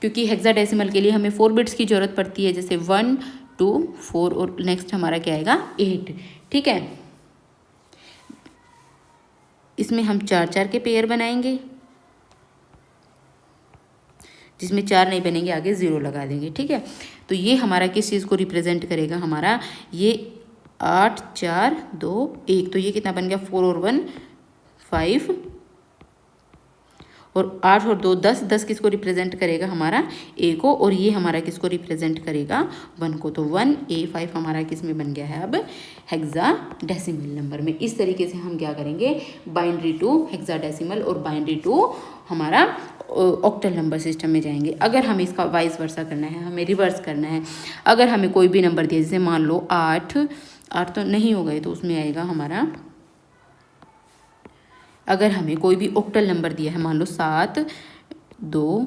क्योंकि हेक्साडेसिमल के लिए हमें 4 बिट्स की ज़रूरत पड़ती है, जैसे 1 2 4 और नेक्स्ट हमारा क्या आएगा 8। ठीक है, इसमें हम 4 4 के पेयर बनाएंगे, जिसमें 4 नहीं बनेंगे आगे 0 लगा देंगे। ठीक है, तो ये हमारा किस चीज़ को रिप्रेजेंट करेगा, हमारा ये 8 4 2 1, तो ये कितना बन गया 4 और 1 5, और 8 और 2 10, 10 किसको रिप्रेजेंट करेगा, हमारा ए को, और ये हमारा किसको रिप्रेजेंट करेगा 1 को। तो 1 A 5 हमारा किस में बन गया है अब हेक्साडेसिमल नंबर में। इस तरीके से हम क्या करेंगे, बाइनरी टू हेक्साडेसिमल और बाइनरी टू हमारा ऑक्टल नंबर सिस्टम में जाएंगे। अगर हमें इसका वाइस वर्सा करना है, हमें रिवर्स करना है, अगर हमें कोई भी नंबर दिया, जैसे मान लो 8 तो नहीं होगा, तो उसमें आएगा हमारा, अगर हमें कोई भी ऑक्टल नंबर दिया है, मान लो 7 2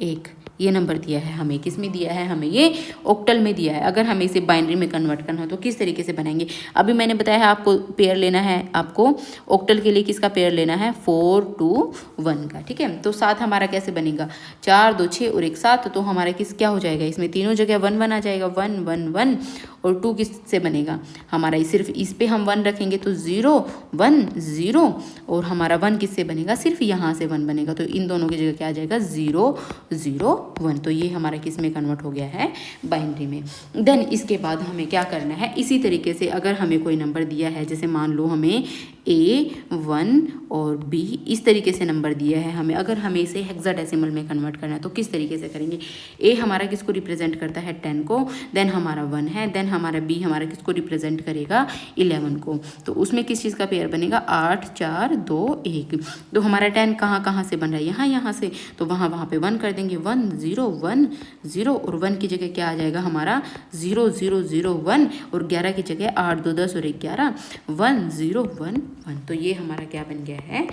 1, ये नंबर दिया है हमें, किस में दिया है, हमें ये ऑक्टल में दिया है। अगर हमें इसे बाइनरी में कन्वर्ट करना हो तो किस तरीके से बनाएंगे, अभी मैंने बताया है आपको पेयर लेना है, आपको ऑक्टल के लिए किसका पेयर लेना है 4 2 1 का। ठीक है, तो 7 हमारा कैसे बनेगा, 4 2 6 और 1 7, तो हमारा किस क्या हो जाएगा, इसमें तीनों जगह 1 1 आ जाएगा, 1 1 1, और 2 किससे बनेगा, हमारा सिर्फ इस पे हम 1 रखेंगे तो 0 1 0, और हमारा 1 किससे बनेगा, सिर्फ यहाँ से 1 बनेगा, तो इन दोनों की जगह क्या आ जाएगा 0 0 1। तो ये हमारा किस में कन्वर्ट हो गया है, बाइनरी में। देन इसके बाद हमें क्या करना है, इसी तरीके से अगर हमें कोई नंबर दिया है, जैसे मान लो हमें A1 और B इस तरीके से नंबर दिया है हमें, अगर हमें इसे हेक्साडेसिमल में कन्वर्ट करना है तो किस तरीके से करेंगे, A हमारा किसको रिप्रेजेंट करता है 10 को, देन हमारा 1 है, देन हमारा B हमारा किसको रिप्रेजेंट करेगा 11 को, तो उसमें किस चीज़ का पेयर बनेगा 8 4 2 1। तो हमारा 10 कहाँ कहाँ से बन रहा है, यहाँ से, तो वहाँ पे 1 कर देंगे, 1 0 1 0, और 1 की जगह क्या आ जाएगा हमारा 0 0 0 1, और 11 की जगह 8 2 10 और 1 11 1 0 1 1। तो ये हमारा क्या बन गया है,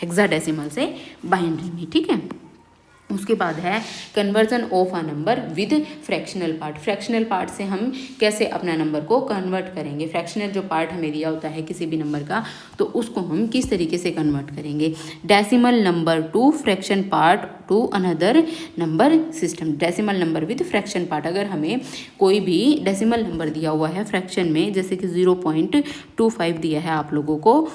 हेक्साडेसिमल से बाइनरी में। ठीक है, उसके बाद है conversion of a number with fractional part. Fractional part से हम कैसे अपना नंबर को कन्वर्ट करेंगे, फ्रैक्शनल जो पार्ट हमें दिया होता है किसी भी नंबर का, तो उसको हम किस तरीके से कन्वर्ट करेंगे, decimal number two fraction part two another number system. Decimal number with fraction part, अगर हमें कोई भी डेसिमल नंबर दिया हुआ है फ्रैक्शन में, जैसे कि 0.25 दिया है आप लोगों को,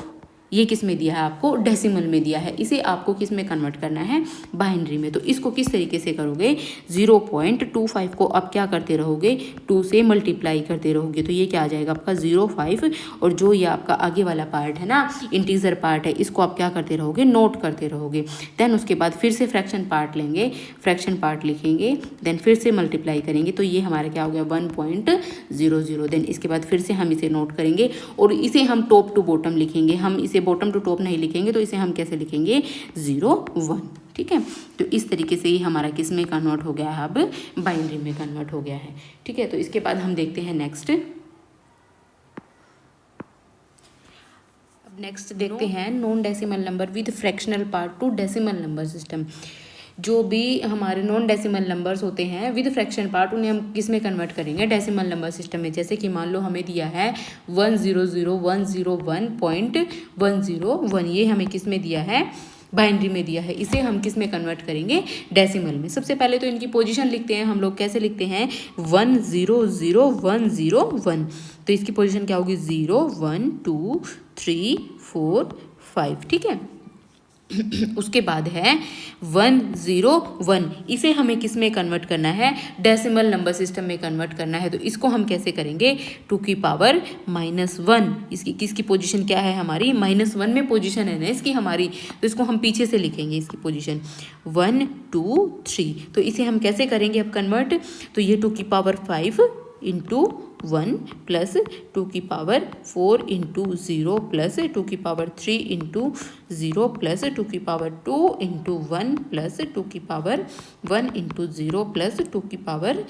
ये किस में दिया है आपको, डेसिमल में दिया है, इसे आपको किस में कन्वर्ट करना है, बाइनरी में। तो इसको किस तरीके से करोगे, 0.25 को आप क्या करते रहोगे, 2 से मल्टीप्लाई करते रहोगे, तो ये क्या आ जाएगा आपका 0.5, और जो ये आपका आगे वाला पार्ट है ना, इंटीजर पार्ट है, इसको आप क्या करते रहोगे, नोट करते रहोगे। देन उसके बाद फिर से फ्रैक्शन पार्ट लेंगे, फ्रैक्शन पार्ट लिखेंगे, देन फिर से मल्टीप्लाई करेंगे, तो ये हमारा क्या हो गया 1.00। देन इसके बाद फिर से हम इसे नोट करेंगे, और इसे हम टॉप टू बॉटम लिखेंगे, हम इसे बॉटम टू टॉप नहीं लिखेंगे, तो इसे हम कैसे लिखेंगे 0 1। ठीक है, तो इस तरीके से ही हमारा किस में कन्वर्ट हो गया है, अब बाइनरी में कन्वर्ट हो गया है। ठीक है, तो इसके बाद हम देखते हैं नेक्स्ट। अब नेक्स्ट देखते हैं non decimal number with fractional part two decimal number system. जो भी हमारे नॉन डेसिमल नंबर्स होते हैं विद फ्रैक्शन पार्ट, उन्हें हम किस में कन्वर्ट करेंगे, डेसिमल नंबर सिस्टम में। जैसे कि मान लो हमें दिया है 100,101.101, ये हमें किस में दिया है, बाइनरी में दिया है, इसे हम किस में कन्वर्ट करेंगे, डेसिमल में। सबसे पहले तो इनकी पोजीशन लिखते हैं हम लोग, कैसे लिखते हैं 100,101, तो इसकी पोजीशन क्या होगी 0 1 2 3 4 5। ठीक है, उसके बाद है 101, इसे हमें किस में कन्वर्ट करना है, डेसिमल नंबर सिस्टम में कन्वर्ट करना है। तो इसको हम कैसे करेंगे, 2 की पावर -1, इसकी किसकी पोजीशन क्या है हमारी, -1 में पोजीशन है ना इसकी हमारी, तो इसको हम पीछे से लिखेंगे इसकी पोजीशन 1 2 3। तो इसे हम कैसे करेंगे अब कन्वर्ट, तो ये 2 की पावर 5 इंटू 1 प्लस 2 की पावर 4 इंटू 0 प्लस 2 की पावर 3 इंटू 0 प्लस 2 की पावर 2 इंटू 1 प्लस 2 की पावर 1 इंटू 0 प्लस 2 की पावर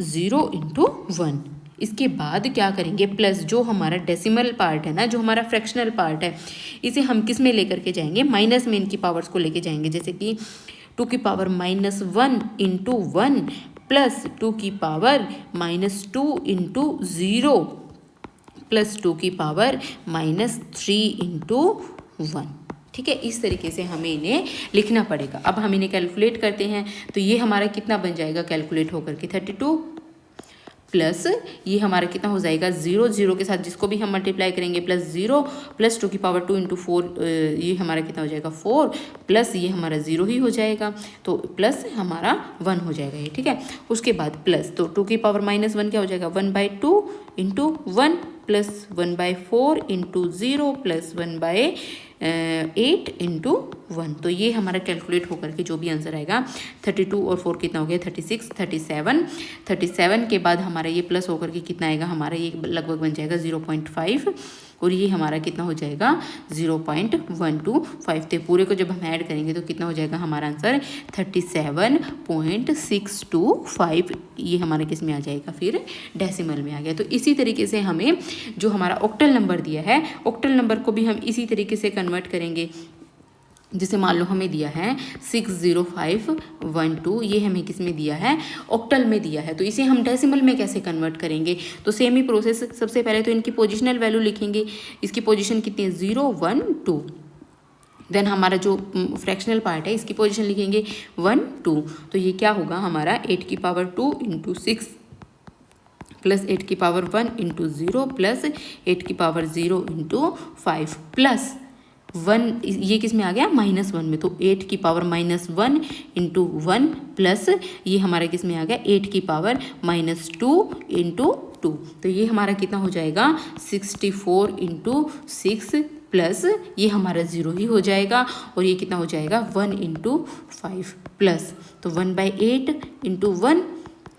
0 इंटू 1। इसके बाद क्या करेंगे, प्लस जो हमारा डेसिमल पार्ट है ना, जो हमारा फ्रैक्शनल पार्ट है, इसे हम किस में लेकर के जाएंगे, माइनस में इनकी पावर्स को लेके जाएंगे। जैसे कि 2 की पावर -1 इंटू 1 प्लस 2 की पावर -2 इंटू 0 प्लस 2 की पावर -3 इंटू 1। ठीक है, इस तरीके से हमें इन्हें लिखना पड़ेगा। अब हम इन्हें कैलकुलेट करते हैं, तो ये हमारा कितना बन जाएगा कैलकुलेट होकर के 32 प्लस ये हमारा कितना हो जाएगा 0 0 के साथ जिसको भी हम मल्टीप्लाई करेंगे प्लस 0 प्लस 2 की पावर 2 इंटू 4, ये हमारा कितना हो जाएगा 4 प्लस ये हमारा 0 ही हो जाएगा, तो प्लस हमारा 1 हो जाएगा ये। ठीक है, उसके बाद प्लस, तो 2 की पावर -1 क्या हो जाएगा 1/2 into 1 plus 1/4 into 0 plus 1/8 into 1। तो ये हमारा कैलकुलेट होकर के जो भी आंसर आएगा 32 और 4 कितना हो गया 36 37 के बाद हमारा ये प्लस होकर के कितना आएगा, हमारा ये लगभग बन जाएगा 0.5 और ये हमारा कितना हो जाएगा 0.125। तो पूरे को जब हम ऐड करेंगे तो कितना हो जाएगा हमारा आंसर 37.625। ये हमारे किस में आ जाएगा, फिर डेसिमल में आ गया। तो इसी तरीके से हमें जो हमारा ऑक्टल नंबर दिया है, ऑक्टल नंबर को भी हम इसी तरीके से कन्वर्ट करेंगे। जैसे मान लो हमें दिया है 60512, ये हमें किस में दिया है, ऑक्टल में दिया है, तो इसे हम डेसिमल में कैसे कन्वर्ट करेंगे। तो सेम ही प्रोसेस, सबसे पहले तो इनकी पोजिशनल वैल्यू लिखेंगे, इसकी पोजीशन कितनी है 0 1 2, देन हमारा जो फ्रैक्शनल पार्ट है इसकी पोजीशन लिखेंगे 1 2, तो ये क्या होगा हमारा 8 की पावर 2 इंटू 6 प्लस 8 की पावर 1 इंटू 0 प्लस 8 की पावर 0 इंटू 5 प्लस 1, ये किस में आ गया -1 में, तो 8 की पावर -1 इंटू 1 प्लस ये हमारा किस में आ गया 8 की पावर -2 इंटू 2। तो ये हमारा कितना हो जाएगा 64 इंटू 6 प्लस ये हमारा 0 ही हो जाएगा और ये कितना हो जाएगा 1 इंटू 5 प्लस, तो 1/8 इंटू 1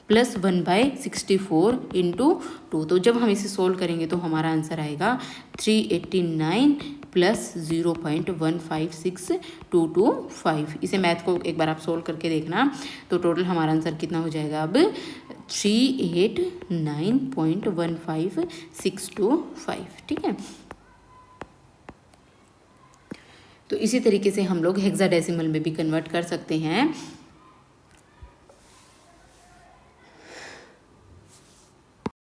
प्लस 1/64 इंटू 2। तो जब हम इसे सोल्व करेंगे तो हमारा आंसर आएगा 389 प्लस 0.156225। इसे मैथ को एक बार आप सोल्व करके देखना, तो टोटल हमारा आंसर कितना हो जाएगा अब 389.15625। ठीक है, तो इसी तरीके से हम लोग हेक्साडेसिमल में भी कन्वर्ट कर सकते हैं।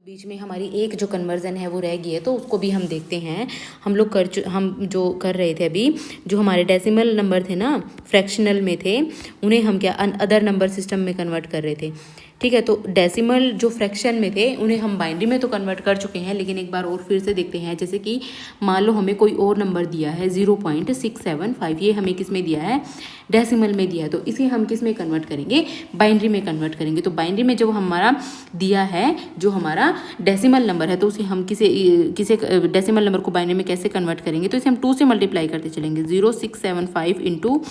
बीच में हमारी एक जो कन्वर्जन है वो रह गई है, तो उसको भी हम देखते हैं। हम जो कर रहे थे अभी, जो हमारे डेसिमल नंबर थे ना, फ्रैक्शनल में थे, उन्हें हम क्या अदर नंबर सिस्टम में कन्वर्ट कर रहे थे। ठीक है, तो डेसिमल जो फ्रैक्शन में थे उन्हें हम बाइनरी में तो कन्वर्ट कर चुके हैं, लेकिन एक बार और फिर से देखते हैं। जैसे कि मान लो हमें कोई और नंबर दिया है 0.675, ये हमें किस में दिया है, डेसिमल में दिया है, तो इसे हम किस में कन्वर्ट करेंगे, बाइनरी में कन्वर्ट करेंगे। तो बाइनरी में जब हमारा दिया है जो हमारा डेसिमल नंबर है, तो उसे हम किसे डेसिमल नंबर को बाइनरी में कैसे कन्वर्ट करेंगे, तो इसे हम 2 से मल्टीप्लाई करते चलेंगे, 0675 इंटू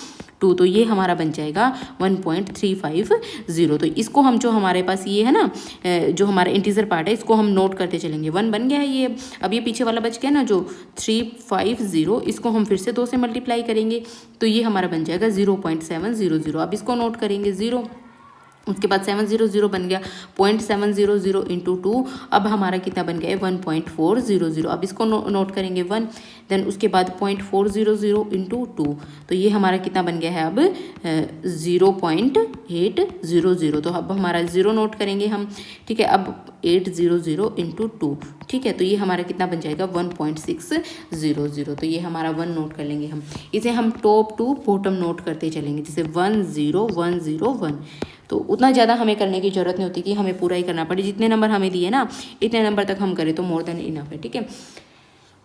2, तो ये हमारा बन जाएगा 1.350। तो इसको हम जो हमारे पास ये है ना, जो हमारा इंटीजर पार्ट है, इसको हम नोट करते चलेंगे। 1 बन गया है ये, अब ये पीछे वाला बच गया ना जो 350, इसको हम फिर से 2 से मल्टीप्लाई करेंगे, तो ये हमारा बन जाएगा 0.700। अब इसको नोट करेंगे 0, उसके बाद 700 बन गया 0.700 इंटू 2, अब हमारा कितना बन गया है 1.400। अब इसको नोट करेंगे 1, देन उसके बाद 0.400 इंटू 2, तो ये हमारा कितना बन गया है अब 0.800। तो अब हमारा 0 नोट करेंगे हम। ठीक है, अब 800 इंटू 2, ठीक है, तो ये हमारा कितना बन जाएगा 1.600। तो ये हमारा 1 नोट कर लेंगे हम। इसे हम टॉप टू बॉटम नोट करते चलेंगे, जैसे 10101। तो उतना ज़्यादा हमें करने की ज़रूरत नहीं होती कि हमें पूरा ही करना पड़े, जितने नंबर हमें दिए ना इतने नंबर तक हम करें तो मोर देन इनफ है। ठीक है,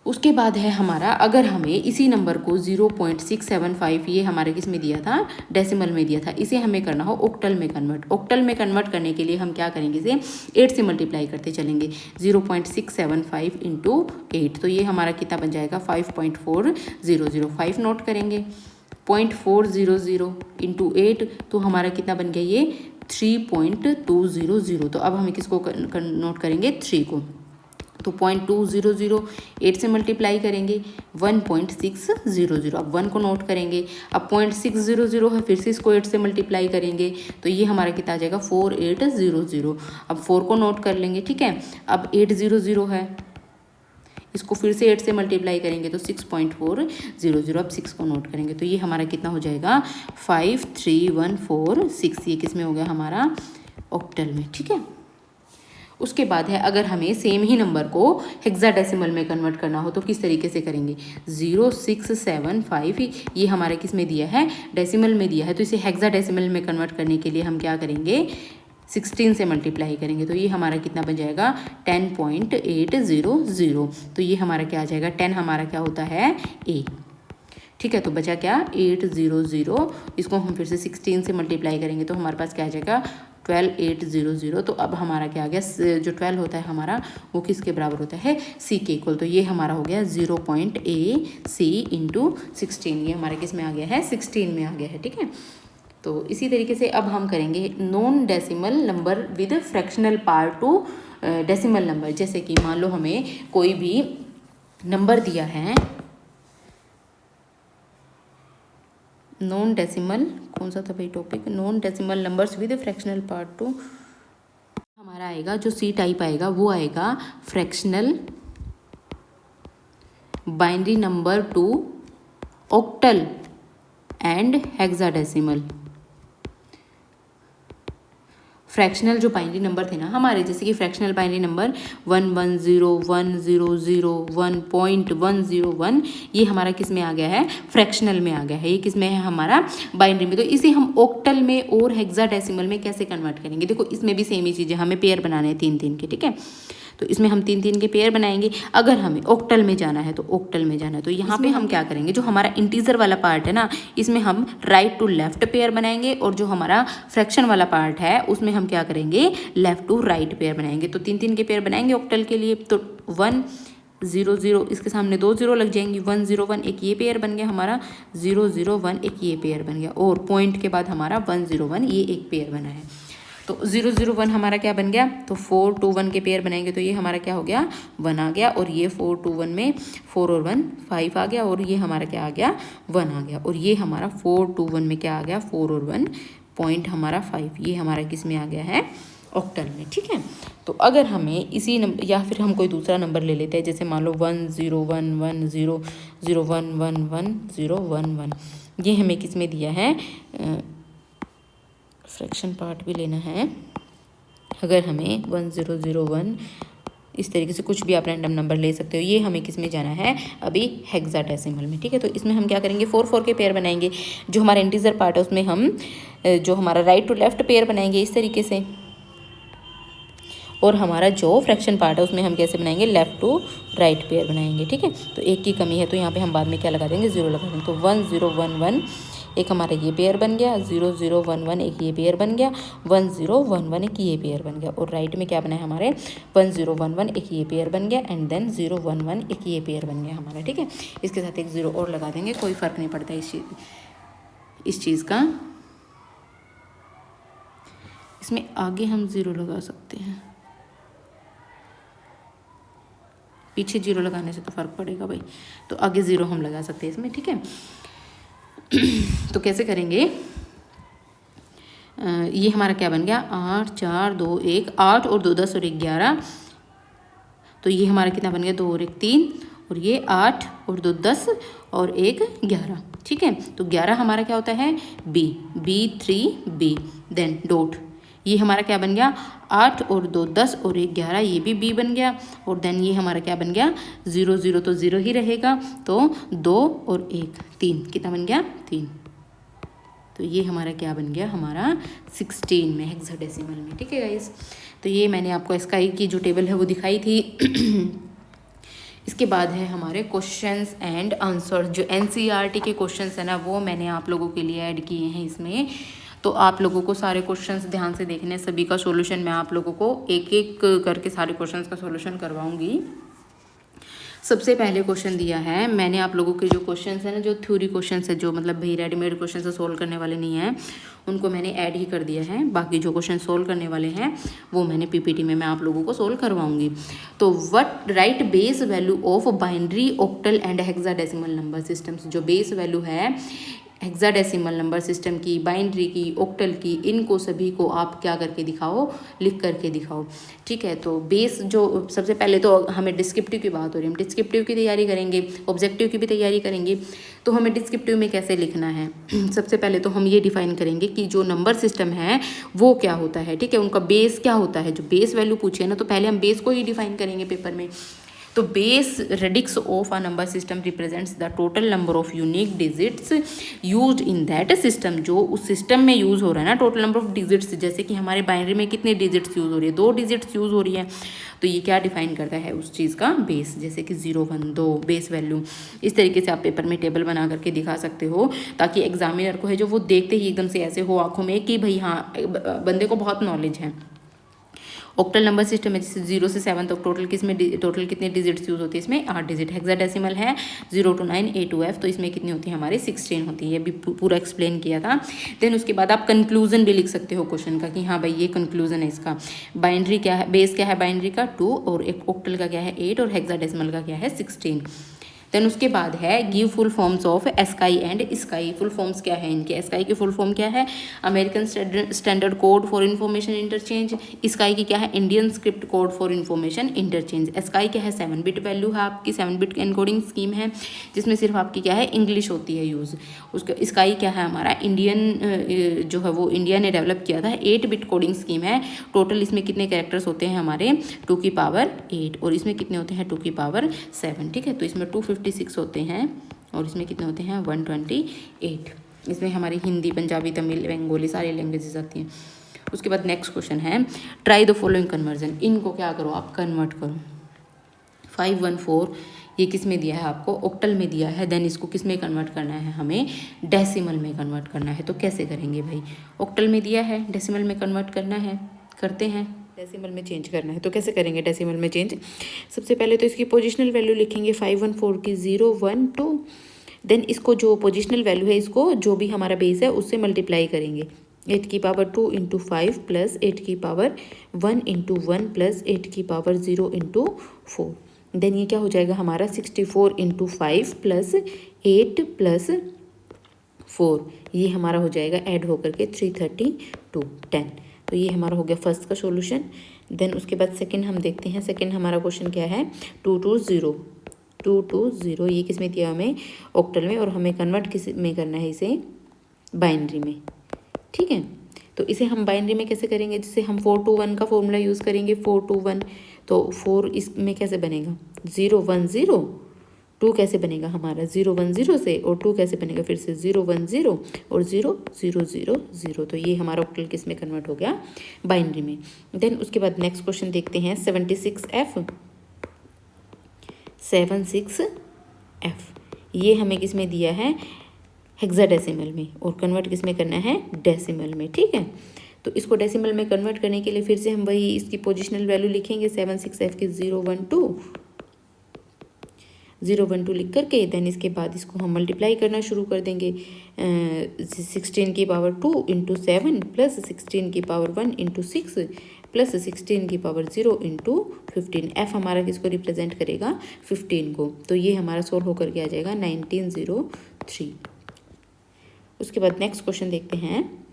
उसके बाद है हमारा, अगर हमें इसी नंबर को 0.675 ये हमारे किस में दिया था, डेसिमल में दिया था, इसे हमें करना हो ऑक्टल में कन्वर्ट। ऑक्टल में कन्वर्ट करने के लिए हम क्या करेंगे, इसे 8 से मल्टीप्लाई करते चलेंगे। 0.675 इंटू 8, तो ये हमारा कितना बन जाएगा 5.400। 5 नोट करेंगे, 0.400 इंटू 8 तो हमारा कितना बन गया ये 3.200। तो अब हमें किसको नोट करेंगे, 3 को, तो 0.200 8 से मल्टीप्लाई करेंगे 1.600। अब 1 को नोट करेंगे, अब 0.600 है, फिर से इसको 8 से मल्टीप्लाई करेंगे तो ये हमारा कितना आ जाएगा 4800। अब 4 को नोट कर लेंगे, ठीक है। अब 800 है, इसको फिर से 8 से मल्टीप्लाई करेंगे तो 6.400। अब 6 को नोट करेंगे तो ये हमारा कितना हो जाएगा 53146। ये किस में हो गया हमारा ऑक्टल में, ठीक है। उसके बाद है, अगर हमें सेम ही नंबर को हेक्साडेसिमल में कन्वर्ट करना हो तो किस तरीके से करेंगे। 0675 ये हमारे किस में दिया है, डेसिमल में दिया है, तो इसे हेक्साडेसिमल में कन्वर्ट करने के लिए हम क्या करेंगे 16 से मल्टीप्लाई करेंगे तो ये हमारा कितना बन जाएगा 10.800। तो ये हमारा क्या आ जाएगा, 10 हमारा क्या होता है ए, ठीक है। तो बचा क्या 800, इसको हम फिर से 16 से मल्टीप्लाई करेंगे तो हमारे पास क्या आ जाएगा 12800। तो अब हमारा क्या आ गया, जो 12 होता है हमारा वो किसके बराबर होता है, सी के इक्वल। तो ये हमारा हो गया 0.AC इंटू 16, ये हमारे किस में आ गया है 16 में आ गया है, ठीक है। तो इसी तरीके से अब हम करेंगे non decimal number with fractional part two decimal number. जैसे कि मान लो हमें कोई भी नंबर दिया है, नॉन डेसिमल, कौन सा था भाई topic, non decimal numbers with fractional part two, हमारा आएगा जो सी टाइप आएगा वो आएगा fractional binary number two octal and hexadecimal. Fractional जो बाइनरी नंबर थे ना हमारे, जैसे कि फ्रैक्शनल बाइनरी नंबर 1101001.101 ये हमारा किस में आ गया है, फ्रैक्शनल में आ गया है। ये किस में है हमारा बाइनरी में। तो इसे हम ऑक्टल में और हेक्साडेसिमल में कैसे कन्वर्ट करेंगे, देखो इसमें भी सेम ही चीज़ें, हमें पेयर बनाने हैं 3-3 के, ठीक है। तो इसमें हम 3-3 के पेयर बनाएंगे। अगर हमें ऑक्टल में जाना है तो ऑक्टल में जाना है, तो यहाँ पे हम क्या करेंगे, जो हमारा इंटीजर वाला पार्ट है ना इसमें हम राइट टू लेफ्ट पेयर बनाएंगे, और जो हमारा फ्रैक्शन वाला पार्ट है उसमें हम क्या करेंगे लेफ्ट टू राइट पेयर बनाएंगे। तो 3-3 के पेयर बनाएंगे ऑक्टल के लिए। तो 100 इसके सामने 2 0 लग जाएंगी, 101 एक ये पेयर बन गया हमारा, 001 एक ये पेयर बन गया, और पॉइंट के बाद हमारा 101 ये एक पेयर बना है। तो 001 हमारा क्या बन गया, तो 4 2 1 के पेयर बनाएंगे तो ये हमारा क्या हो गया 1 आ गया, और ये 4 2 1 में 4 और 1 5 आ गया, और ये हमारा क्या आ गया 1 आ गया, और ये हमारा 4 2 1 में क्या आ गया 4 और 1 पॉइंट हमारा 5, ये हमारा किस में आ गया है ऑक्टल में, ठीक है। तो अगर हमें इसी नंबर, या फिर हम कोई दूसरा नंबर ले लेते हैं, जैसे मान लो 1011001110111, ये हमें किस में दिया है, फ्रैक्शन पार्ट भी लेना है। अगर हमें 1001 इस तरीके से कुछ भी आप रैंडम नंबर ले सकते हो, ये हमें किस में जाना है अभी हेक्साडेसिमल में, ठीक है। तो इसमें हम क्या करेंगे 4 4 के पेयर बनाएंगे। जो हमारा इंटीजर पार्ट है उसमें हम जो हमारा राइट टू लेफ्ट पेयर बनाएंगे इस तरीके से, और हमारा जो फ्रैक्शन पार्ट है उसमें हम कैसे बनाएंगे लेफ्ट टू राइट पेयर बनाएंगे, ठीक है। तो एक की कमी है तो यहाँ पे हम बाद में क्या लगा देंगे 0 लगा देंगे। तो 1011 एक हमारा ये पेयर बन गया, 0011 एक ये पेयर बन गया, 1011 एक ये पेयर बन गया, और राइट में क्या बना है हमारे 1011 एक ये पेयर बन गया, एंड देन 011 एक ये पेयर बन गया हमारा, ठीक है। इसके साथ एक 0 और लगा देंगे, कोई फ़र्क नहीं पड़ता इस चीज़ का। इसमें आगे हम 0 लगा सकते हैं, पीछे 0 लगाने से तो फ़र्क पड़ेगा भाई, तो आगे 0 हम लगा सकते हैं इसमें, ठीक है। तो कैसे करेंगे, ये हमारा क्या बन गया 8 4 2 1 8 और 2 10 और 1 11, तो ये हमारा कितना बन गया 2 और 1 3, और ये 8 और 2 10 और 1 11, ठीक है। तो 11 हमारा क्या होता है B3B, देन डॉट, ये हमारा क्या बन गया 8 और 2 10 और 1 11, ये भी B बन गया, और देन ये हमारा क्या बन गया 0 0 तो 0 ही रहेगा, तो 2 और 1 3, कितना बन गया 3। तो ये हमारा क्या बन गया हमारा 16 में हेक्साडेसिमल में, ठीक है गाइस। तो ये मैंने आपको SKI की जो टेबल है वो दिखाई थी इसके बाद है हमारे क्वेश्चंस एंड आंसर। जो एनसीईआरटी के क्वेश्चंस है ना वो मैंने आप लोगों के लिए ऐड किए हैं इसमें, तो आप लोगों को सारे क्वेश्चंस ध्यान से देखने, सभी का सॉल्यूशन मैं आप लोगों को एक एक करके सारे क्वेश्चंस का सॉल्यूशन करवाऊंगी। सबसे पहले क्वेश्चन दिया है मैंने आप लोगों के, जो क्वेश्चंस है ना, जो थ्योरी क्वेश्चंस है, जो मतलब भाई रेडीमेड क्वेश्चन से सोल्व करने वाले नहीं हैं, उनको मैंने ऐड ही कर दिया है। बाकी जो क्वेश्चन सोल्व करने वाले हैं वो मैंने पीपीटी में मैं आप लोगों को सोल्व करवाऊंगी। तो what right base value of binary, octal and hexadecimal number systems. जो बेस वैल्यू है हेक्साडेसिमल नंबर सिस्टम की, बाइनरी की, ऑक्टल की, इनको सभी को आप क्या करके दिखाओ, लिख करके दिखाओ। ठीक है, तो बेस जो सबसे पहले तो हमें डिस्क्रिप्टिव की बात हो रही है, हम डिस्क्रिप्टिव की तैयारी करेंगे, ऑब्जेक्टिव की भी तैयारी करेंगे। तो हमें डिस्क्रिप्टिव में कैसे लिखना है, सबसे पहले तो हम ये डिफाइन करेंगे कि जो नंबर सिस्टम है वो क्या होता है। ठीक है, उनका बेस क्या होता है, जो बेस वैल्यू पूछे ना, तो पहले हम बेस को ही डिफाइन करेंगे पेपर में। तो base radix of a number system represents the total number of unique digits used in that system. जो उस सिस्टम में यूज़ हो रहा है ना, टोटल नंबर ऑफ डिजिट्स, जैसे कि हमारे बाइनरी में कितने डिजिट्स यूज़ हो रही है, 2 डिजिट्स यूज़ हो रही है, तो ये क्या डिफाइन करता है, उस चीज़ का बेस। जैसे कि 0, 1, 2 बेस वैल्यू। इस तरीके से आप पेपर में टेबल बना करके दिखा सकते हो, ताकि एग्जामिनर को है जो वो देखते ही एकदम से ऐसे हो आंखों में कि भाई हाँ बंदे को बहुत नॉलेज है। ऑक्टल नंबर सिस्टम है, जैसे 0 से 7 तक टोटल कितने डिजिट्स यूज होती है, इसमें 8 डिजिट। हेक्साडेसिमल है 0 to 9 A to F, तो इसमें कितनी होती है हमारी 16 होती है। ये भी पूरा एक्सप्लेन किया था। देन उसके बाद आप कंक्लूजन भी लिख सकते हो क्वेश्चन का, कि हाँ भाई ये कंक्लूजन है इसका। बाइनरी क्या है, बेस क्या है बाइनरी का 2, और एक ऑक्टल का क्या है 8, और हेक्साडेसिमल का क्या है 16। देन उसके बाद है give full forms of ASCII and sky. Full forms क्या है इनके, एस्काई की फुल फॉर्म क्या है, American standard code for information interchange. Sky की क्या है, Indian script code for information interchange. ASCII क्या है, 7 बिट वैल्यू है आपकी, 7 बिट एनकोडिंग स्कीम है, जिसमें सिर्फ आपकी क्या है इंग्लिश होती है यूज़। उसका स्काई क्या है हमारा इंडियन, जो है वो इंडिया ने डेवलप किया था, 8 बिट कोडिंग स्कीम है। टोटल इसमें कितने कैरेक्टर्स होते हैं हमारे 2 की पावर 8, और इसमें कितने होते हैं 2 की पावर 7। ठीक है, तो इसमें 256 होते हैं, और इसमें कितने होते हैं 128। इसमें हमारी हिंदी, पंजाबी, तमिल, बंगाली सारी लैंग्वेजेस आती हैं। उसके बाद नेक्स्ट क्वेश्चन है ट्राई द फॉलोइंग कन्वर्जन। इनको क्या करो आप, कन्वर्ट करो। 514 ये किस में दिया है आपको, ऑक्टल में दिया है। देन इसको किस में कन्वर्ट करना है, हमें डेसिमल में कन्वर्ट करना है। तो कैसे करेंगे भाई, ऑक्टल में दिया है, डेसिमल में कन्वर्ट करना है, करते हैं। डेसिमल में चेंज करना है, तो कैसे करेंगे डेसिमल में चेंज। सबसे पहले तो इसकी पोजिशनल वैल्यू लिखेंगे 514 की 0, 1, 2। देन इसको जो पोजिशनल वैल्यू है, इसको जो भी हमारा बेस है उससे मल्टीप्लाई करेंगे। 8 की पावर 2 इंटू 5 प्लस 8 की पावर 1 इंटू 1 प्लस 8 की पावर 0 इंटू 4। देन ये क्या हो जाएगा हमारा 64 इंटू 5 प्लस 8 प्लस 4, ये हमारा हो जाएगा ऐड होकर के 332 10। तो ये हमारा हो गया फर्स्ट का सॉल्यूशन। देन उसके बाद सेकंड हम देखते हैं। सेकंड हमारा क्वेश्चन क्या है, 220 ये किस में दिया हमें, ऑक्टल में, और हमें कन्वर्ट किस में करना है, इसे बाइनरी में। ठीक है, तो इसे हम बाइनरी में कैसे करेंगे, जिससे हम 4 to 1 का फॉर्मूला यूज़ करेंगे। 4 to 1, तो 4 इसमें कैसे बनेगा 0 1 0। 2 कैसे बनेगा हमारा 0 1 0 से, और 2 कैसे बनेगा फिर से 0 1 0 और 0 0 0 0। तो ये हमारा ऑक्टल किस में कन्वर्ट हो गया, बाइनरी में। देन उसके बाद नेक्स्ट क्वेश्चन देखते हैं 76F। ये हमें किस में दिया है, हेक्साडेसिमल में, और कन्वर्ट किस में करना है, डेसिमल में। ठीक है, तो इसको डेसिमल में कन्वर्ट करने के लिए फिर से हम वही इसकी पोजिशनल वैल्यू लिखेंगे 76F की 0 1 2 लिख करके। देन इसके बाद इसको हम मल्टीप्लाई करना शुरू कर देंगे। 16 की पावर 2 इंटू 7 प्लस 16 की पावर 1 इंटू 6 प्लस 16 की पावर 0 इंटू 15। एफ हमारा किसको रिप्रेजेंट करेगा, 15 को। तो ये हमारा सोल्व होकर के आ जाएगा 1903। उसके बाद नेक्स्ट क्वेश्चन देखते हैं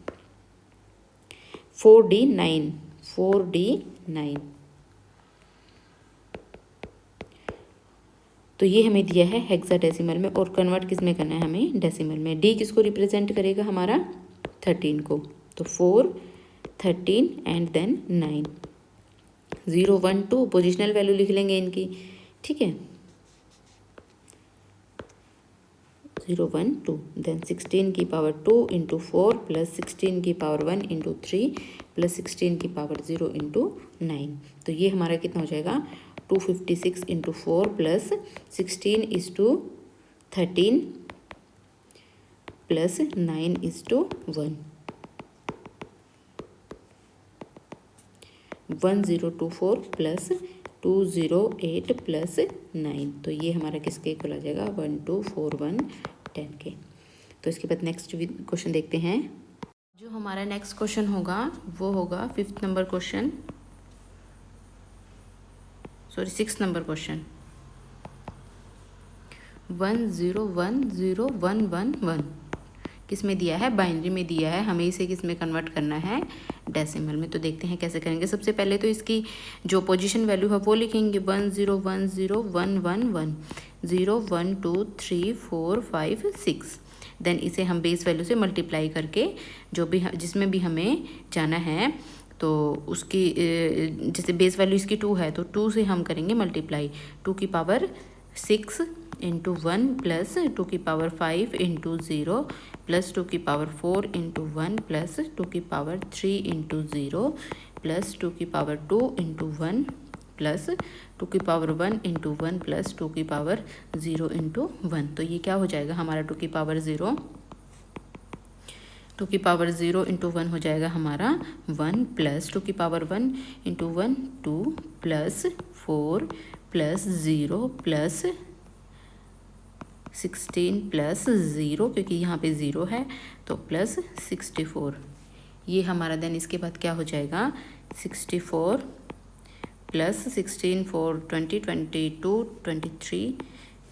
4D9। तो ये हमें दिया है हेक्साडेसिमल में, और कन्वर्ट किस में करना है हमें, डेसिमल में। डी किसको रिप्रेजेंट करेगा हमारा 13 को। तो 4 13 एंड देन 9। 0 1 2 पोजिशनल वैल्यू लिख लेंगे इनकी। ठीक है, 0 1 2। देन 16 की पावर 2 इंटू 4 प्लस 16 की पावर 1 इंटू 3 प्लस 16 की पावर 0 इंटू 9। तो ये हमारा कितना हो जाएगा 256 into 4 plus 16:13 plus 9:1 1024 plus 208 plus 9। तो ये हमारा किसके इक्वल आ जाएगा 124110 के। तो इसके बाद नेक्स्ट क्वेश्चन देखते हैं। जो हमारा नेक्स्ट क्वेश्चन होगा वो होगा 5th number question, sorry 6th number question. 10101111 किस में दिया है, बाइनरी में दिया है, हमें इसे किस में कन्वर्ट करना है, डेसिमल में। तो देखते हैं कैसे करेंगे। सबसे पहले तो इसकी जो पोजीशन वैल्यू है वो लिखेंगे 10101111 0 1 2 3 4 5 6। देन इसे हम बेस वैल्यू से मल्टीप्लाई करके जो भी जिसमें भी हमें जाना है तो उसकी जैसे बेस वैल्यू इसकी 2 है तो 2 से हम करेंगे मल्टीप्लाई। 2 की पावर 6 इंटू 1 प्लस 2 की पावर 5 इंटू 0 प्लस 2 की पावर 4 इंटू 1 प्लस 2 की पावर 3 इंटू 0 प्लस 2 की पावर 2 इंटू 1 प्लस 2 की पावर 1 इंटू 1 प्लस 2 की पावर 0 इंटू 1। तो ये क्या हो जाएगा हमारा 2 की पावर 0, 2 की पावर 0 इंटू 1 हो जाएगा हमारा 1 प्लस 2 की power 1 into 1 2 plus 4 plus 0 plus 16 plus 0 क्योंकि यहाँ पे 0 है तो प्लस 64। ये हमारा देन इसके बाद क्या हो जाएगा 64 प्लस 16 4 20 22 23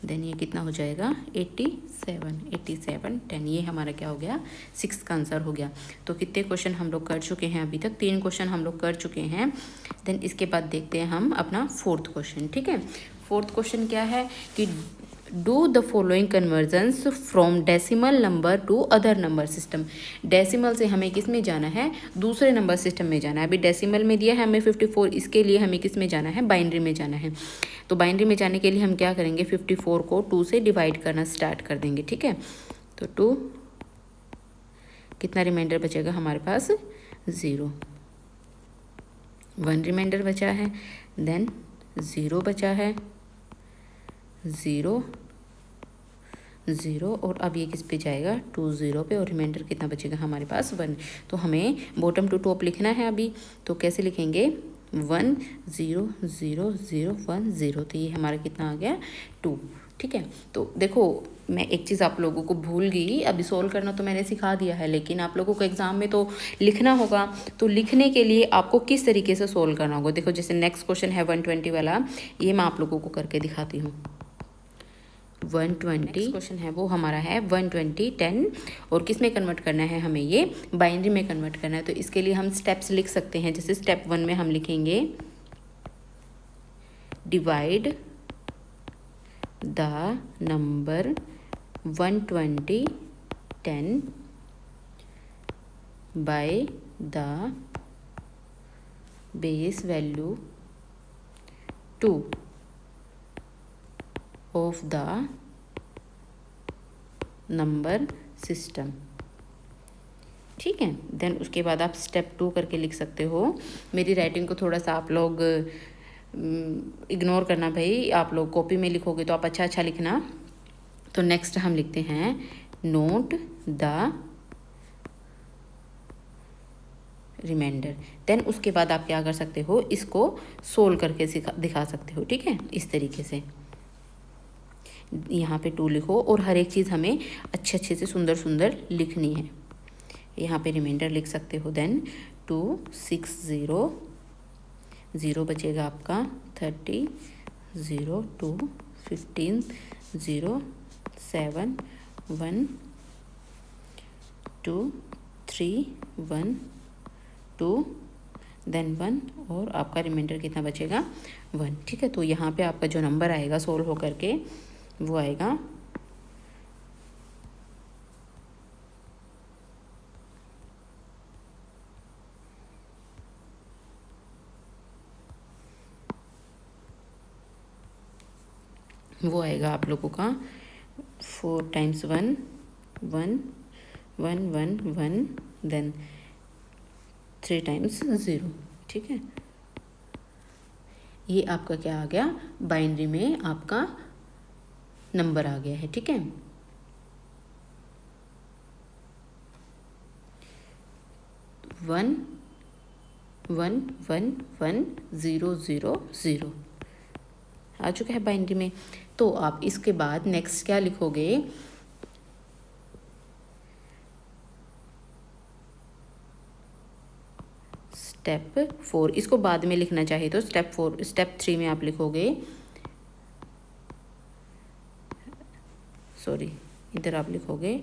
देन ये कितना हो जाएगा 87 10। ये हमारा क्या हो गया 6 का आंसर हो गया। तो कितने क्वेश्चन हम लोग कर चुके हैं, अभी तक 3 क्वेश्चन हम लोग कर चुके हैं। देन इसके बाद देखते हैं हम अपना 4th क्वेश्चन। ठीक है, 4th क्वेश्चन क्या है कि do the following convergence from decimal number two other number system. Decimal से हमें किस में जाना है, दूसरे नंबर सिस्टम में जाना है। अभी डेसिमल में दिया है हमें 54, इसके लिए हमें किस में जाना है, बाइनरी में जाना है। तो बाइनरी में जाने के लिए हम क्या करेंगे 54 को 2 से डिवाइड करना स्टार्ट कर देंगे। ठीक है, तो 2 कितना रिमाइंडर बचेगा हमारे पास 0, 1 रिमाइंडर बचा है, देन 0 बचा है, 0 0 और अब ये किस पे जाएगा 2 0 पे और रिमाइंडर कितना बचेगा हमारे पास 1। तो हमें बॉटम टू टॉप लिखना है अभी, तो कैसे लिखेंगे 1 0 0 0 1 0। तो ये हमारा कितना आ गया 2। ठीक है, तो देखो मैं एक चीज़ आप लोगों को भूल गई, अभी सोल्व करना तो मैंने सिखा दिया है लेकिन आप लोगों को एग्जाम में तो लिखना होगा। तो लिखने के लिए आपको किस तरीके से सोल्व करना होगा, देखो जैसे नेक्स्ट क्वेश्चन है 120 वाला, ये मैं आप लोगों को करके दिखाती हूँ। 120 क्वेश्चन है वो हमारा है 120 10 और किस में कन्वर्ट करना है हमें, ये बाइनरी में कन्वर्ट करना है। तो इसके लिए हम स्टेप्स लिख सकते हैं। जैसे स्टेप 1 में हम लिखेंगे divide the number 120 10 by the base value 2 of the number system. ठीक है, देन उसके बाद आप स्टेप 2 करके लिख सकते हो। मेरी राइटिंग को थोड़ा सा आप लोग इग्नोर करना भाई, आप लोग कॉपी में लिखोगे तो आप अच्छा अच्छा लिखना। तो नेक्स्ट हम लिखते हैं नोट द रिमाइंडर। देन उसके बाद आप क्या कर सकते हो, इसको सोल्व करके दिखा सकते हो। ठीक है, इस तरीके से यहाँ पे 2 लिखो और हर एक चीज़ हमें अच्छे अच्छे से सुंदर सुंदर लिखनी है। यहाँ पे रिमाइंडर लिख सकते हो। देन 2 6 0 0 बचेगा आपका 30 0 2 15 0 7 1 2 3 1 2 देन 1 और आपका रिमाइंडर कितना बचेगा 1। ठीक है, तो यहाँ पे आपका जो नंबर आएगा सोल्व हो करके वो आएगा 4 times 1 1 1 1 1 देन 3 times 0। ठीक है, ये आपका क्या आ गया, बाइनरी में आपका नंबर आ गया है, ठीक है। 1111000 आ चुका है बाइनरी में। तो आप इसके बाद नेक्स्ट क्या लिखोगे, स्टेप 4, इसको बाद में लिखना चाहिए तो स्टेप 3 में आप लिखोगे, सॉरी इधर आप लिखोगे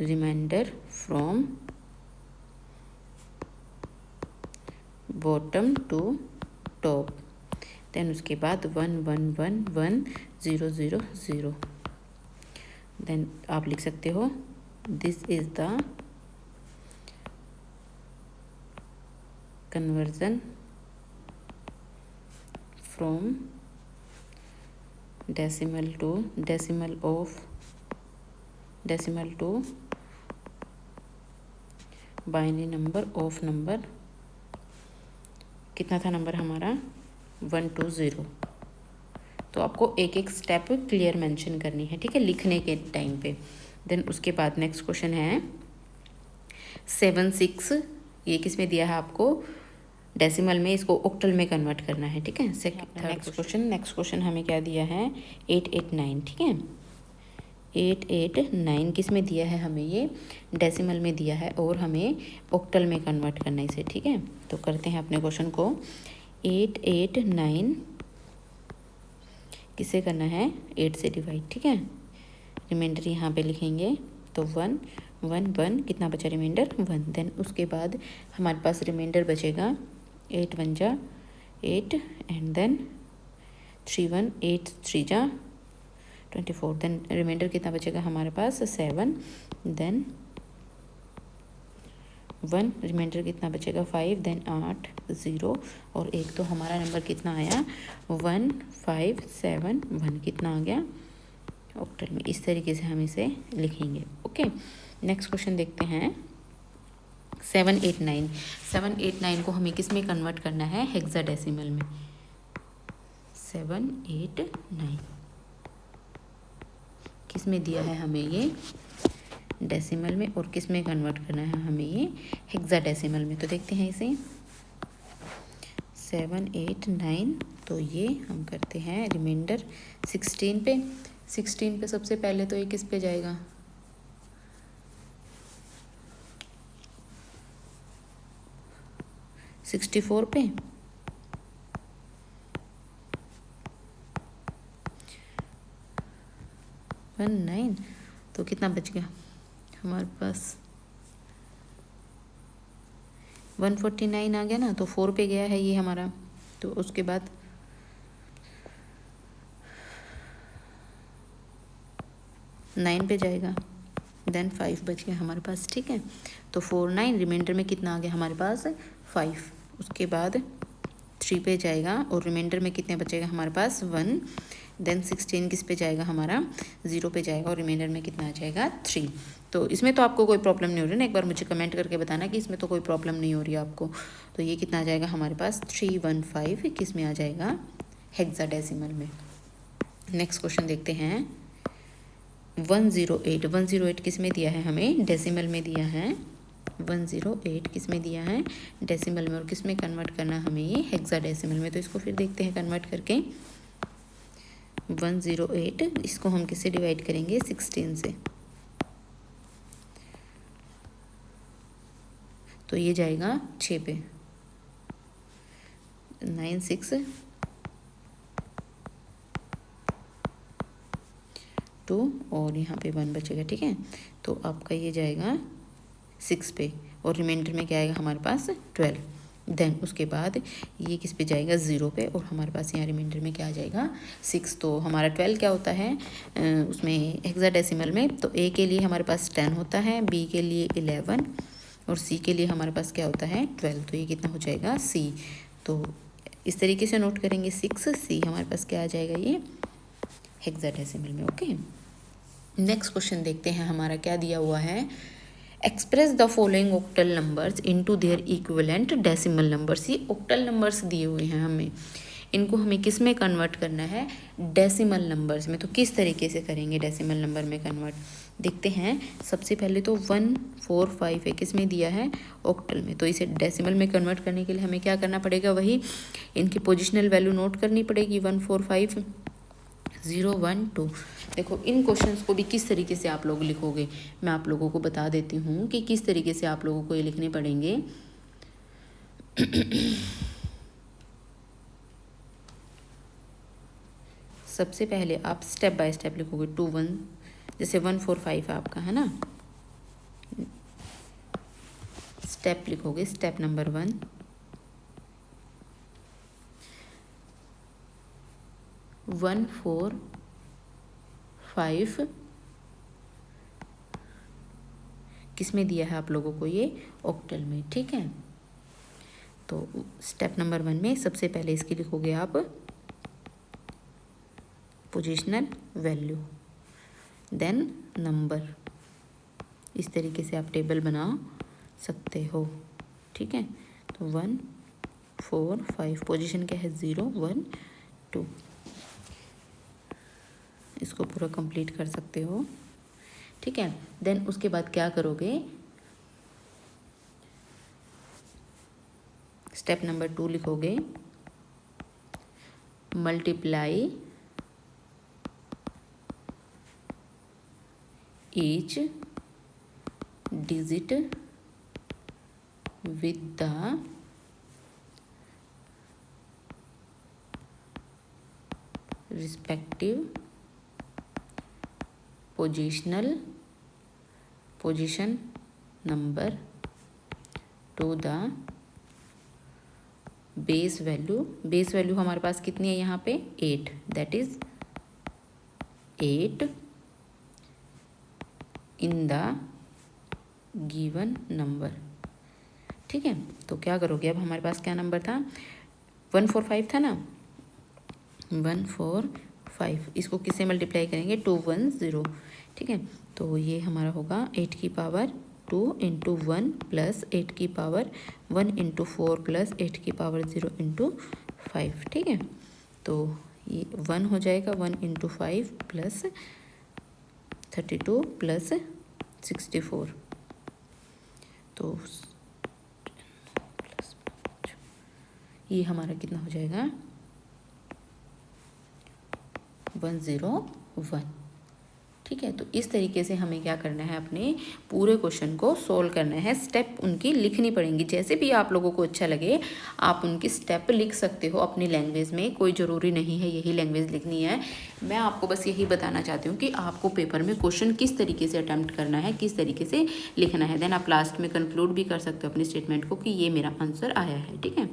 remainder from bottom to top, then उसके बाद 1111000, देन आप लिख सकते हो this is the conversion from decimal to binary number of number, कितना था नंबर हमारा 120। तो आपको एक एक स्टेप क्लियर मेंशन करनी है, ठीक है, लिखने के टाइम पे। देन उसके बाद नेक्स्ट क्वेश्चन है 76, ये किस में दिया है आपको, डेसिमल में, इसको ऑक्टल में कन्वर्ट करना है, ठीक है। नेक्स्ट क्वेश्चन हमें क्या दिया है 889, ठीक है। 889 किस में दिया है हमें, ये डेसिमल में दिया है और हमें ऑक्टल में कन्वर्ट करना है इसे, ठीक है। तो करते हैं अपने क्वेश्चन को। 889 किसे करना है 8 से डिवाइड, ठीक है। रिमाइंडर यहाँ पे लिखेंगे तो 1 1 1 कितना बचा रिमाइंडर 1, देन उसके बाद हमारे पास रिमाइंडर बचेगा 8 1 जा 8 एंड देन 3 1 8 3 जा 24, देन रिमाइंडर कितना बचेगा हमारे पास 7, देन 1 रिमाइंडर कितना बचेगा 5, देन 8 0 और 1, तो हमारा नंबर कितना आया 1571, कितना आ गया ऑक्टल में। इस तरीके से हम इसे लिखेंगे, ओके। नेक्स्ट क्वेश्चन देखते हैं 789 को हमें किस में कन्वर्ट करना है, हेक्साडेसिमल में। 789 किस में दिया है हमें ये डेसिमल में, और किस में कन्वर्ट करना है हमें ये हेक्साडेसिमल में। तो देखते हैं इसे 789, तो ये हम करते हैं रिमाइंडर 16 पे सबसे पहले तो ये किस पे जाएगा 64 पे, 19, तो कितना बच गया हमारे पास 149 आ गया ना, तो 4 पे गया है ये हमारा। तो उसके बाद 9 पे जाएगा, देन 5 बच गया हमारे पास, ठीक है। तो 49 रिमाइंडर में कितना आ गया हमारे पास 5, उसके बाद 3 पे जाएगा और रिमाइंडर में कितने बचेगा हमारे पास 1, देन 16 किस पे जाएगा हमारा 0 पे जाएगा और रिमाइंडर में कितना आ जाएगा 3। तो इसमें तो आपको कोई प्रॉब्लम नहीं हो रही ना, एक बार मुझे कमेंट करके बताना कि इसमें तो कोई प्रॉब्लम नहीं हो रही है आपको। तो ये कितना आ जाएगा हमारे पास 315 किस में आ जाएगा हेक्साडेसिमल में। नेक्स्ट क्वेश्चन देखते हैं 108 किस में दिया है हमें डेसिमल में दिया है, 108 किस में दिया है डेसिमल में, और किस में कन्वर्ट करना हमें ये हेक्साडेसिमल में। तो इसको फिर देखते हैं कन्वर्ट करके 108 इसको हम किससे डिवाइड करेंगे 16 से, तो ये जाएगा 6 पे 9 6 2 और यहाँ पे 1 बचेगा, ठीक है। तो आपका ये जाएगा 6 पे और रिमाइंडर में क्या आएगा हमारे पास 12, देन उसके बाद ये किस पे जाएगा 0 पे और हमारे पास यहाँ रिमाइंडर में क्या आ जाएगा 6। तो हमारा 12 क्या होता है उसमें हेक्साडेसिमल में, तो ए के लिए हमारे पास 10 होता है, बी के लिए 11 और सी के लिए हमारे पास क्या होता है 12। तो ये कितना हो जाएगा सी। तो इस तरीके से नोट करेंगे 6 सी हमारे पास क्या आ जाएगा ये हेक्साडेसिमल में, ओके। नेक्स्ट क्वेश्चन देखते हैं हमारा क्या दिया हुआ है। Express the following octal numbers into their equivalent decimal numbers. ये ऑक्टल नंबर्स दिए हुए हैं हमें, इनको हमें किस में कन्वर्ट करना है, डेसिमल नंबर्स में। तो किस तरीके से करेंगे डेसिमल नंबर में कन्वर्ट, देखते हैं। सबसे पहले तो 145 है, किस में दिया है, ऑक्टल में। तो इसे डेसिमल में कन्वर्ट करने के लिए हमें क्या करना पड़ेगा, वही इनकी पोजिशनल वैल्यू नोट करनी पड़ेगी। 145 0 1 2। देखो इन क्वेश्चंस को भी किस तरीके से आप लोग लिखोगे, मैं आप लोगों को बता देती हूँ कि किस तरीके से आप लोगों को ये लिखने पड़ेंगे। सबसे पहले आप स्टेप बाय स्टेप लिखोगे। 2 1, जैसे 145 आपका है ना, स्टेप लिखोगे। स्टेप नंबर 1, 145 किस में दिया है आप लोगों को, ये ऑक्टल में, ठीक है। तो स्टेप नंबर 1 में सबसे पहले इसकी लिखोगे आप पोजिशनल वैल्यू, देन नंबर। इस तरीके से आप टेबल बना सकते हो, ठीक है। तो 1 4 5, पोजीशन क्या है, 0 1 2। इसको पूरा कंप्लीट कर सकते हो, ठीक है। देन उसके बाद क्या करोगे, स्टेप नंबर 2 लिखोगे, multiply each digit with the respective position number to the base value. Base value हमारे पास कितनी है यहाँ पे, 8, that is 8 in the given number, ठीक है। तो क्या करोगे, अब हमारे पास क्या नंबर था, 145 था ना, 145, इसको किससे मल्टीप्लाई करेंगे, 210, ठीक है। तो ये हमारा होगा 8 की पावर 2 इंटू 1 प्लस 8 की पावर 1 इंटू 4 प्लस 8 की पावर 0 इंटू 5, ठीक है। तो ये 1 हो जाएगा, 1 इंटू 5 प्लस 32 प्लस 64, तो ये हमारा कितना हो जाएगा, 101, ठीक है। तो इस तरीके से हमें क्या करना है, अपने पूरे क्वेश्चन को सोल्व करना है। स्टेप उनकी लिखनी पड़ेंगी, जैसे भी आप लोगों को अच्छा लगे आप उनकी स्टेप लिख सकते हो अपनी लैंग्वेज में, कोई ज़रूरी नहीं है यही लैंग्वेज लिखनी है। मैं आपको बस यही बताना चाहती हूँ कि आपको पेपर में क्वेश्चन किस तरीके से अटैम्प्ट करना है, किस तरीके से लिखना है। देन आप लास्ट में कंक्लूड भी कर सकते हो अपनी स्टेटमेंट को कि ये मेरा आंसर आया है, ठीक है।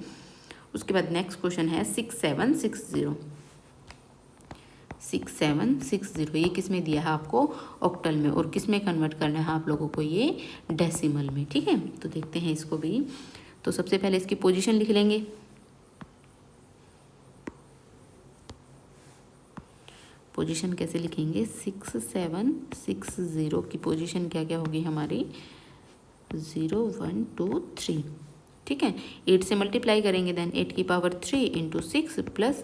उसके बाद नेक्स्ट क्वेश्चन है 6760। 6760 ये किस में दिया है आपको, ऑक्टल में, और किस में कन्वर्ट करना है आप लोगों को, ये डेसिमल में, ठीक है। तो देखते हैं इसको भी। तो सबसे पहले इसकी पोजीशन लिख लेंगे। पोजीशन कैसे लिखेंगे, 6760 की पोजीशन क्या क्या होगी हमारी, 0 1 2 3, ठीक है। 8 से मल्टीप्लाई करेंगे, देन 8 की पावर 3 इंटू 6 प्लस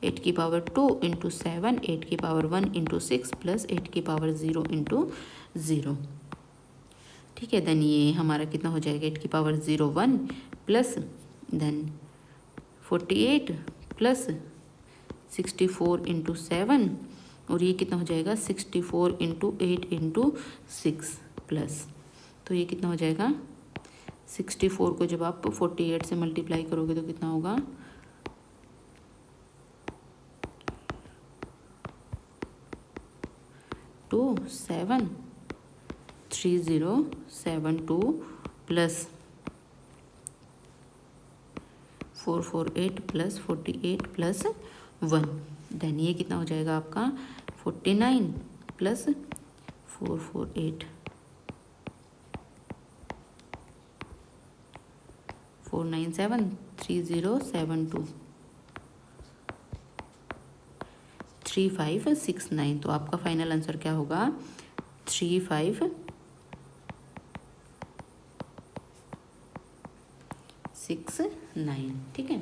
8 की पावर 2 इंटू 7, 8 की पावर 1 इंटू 6 प्लस 8 की पावर 0 इंटू 0, ठीक है। देन ये हमारा कितना हो जाएगा, 8 की power 0 1 plus then 48 plus 64 into 7, और ये कितना हो जाएगा, 64 इंटू 8 इंटू 6 प्लस, तो ये कितना हो जाएगा, 64 को जब आप 48 से मल्टीप्लाई करोगे तो कितना होगा, 273072 प्लस 448 प्लस 48 प्लस 1, देन ये कितना हो जाएगा आपका, 49 प्लस 448 4973072 3569। तो आपका फाइनल आंसर क्या होगा? 3569। ठीक है,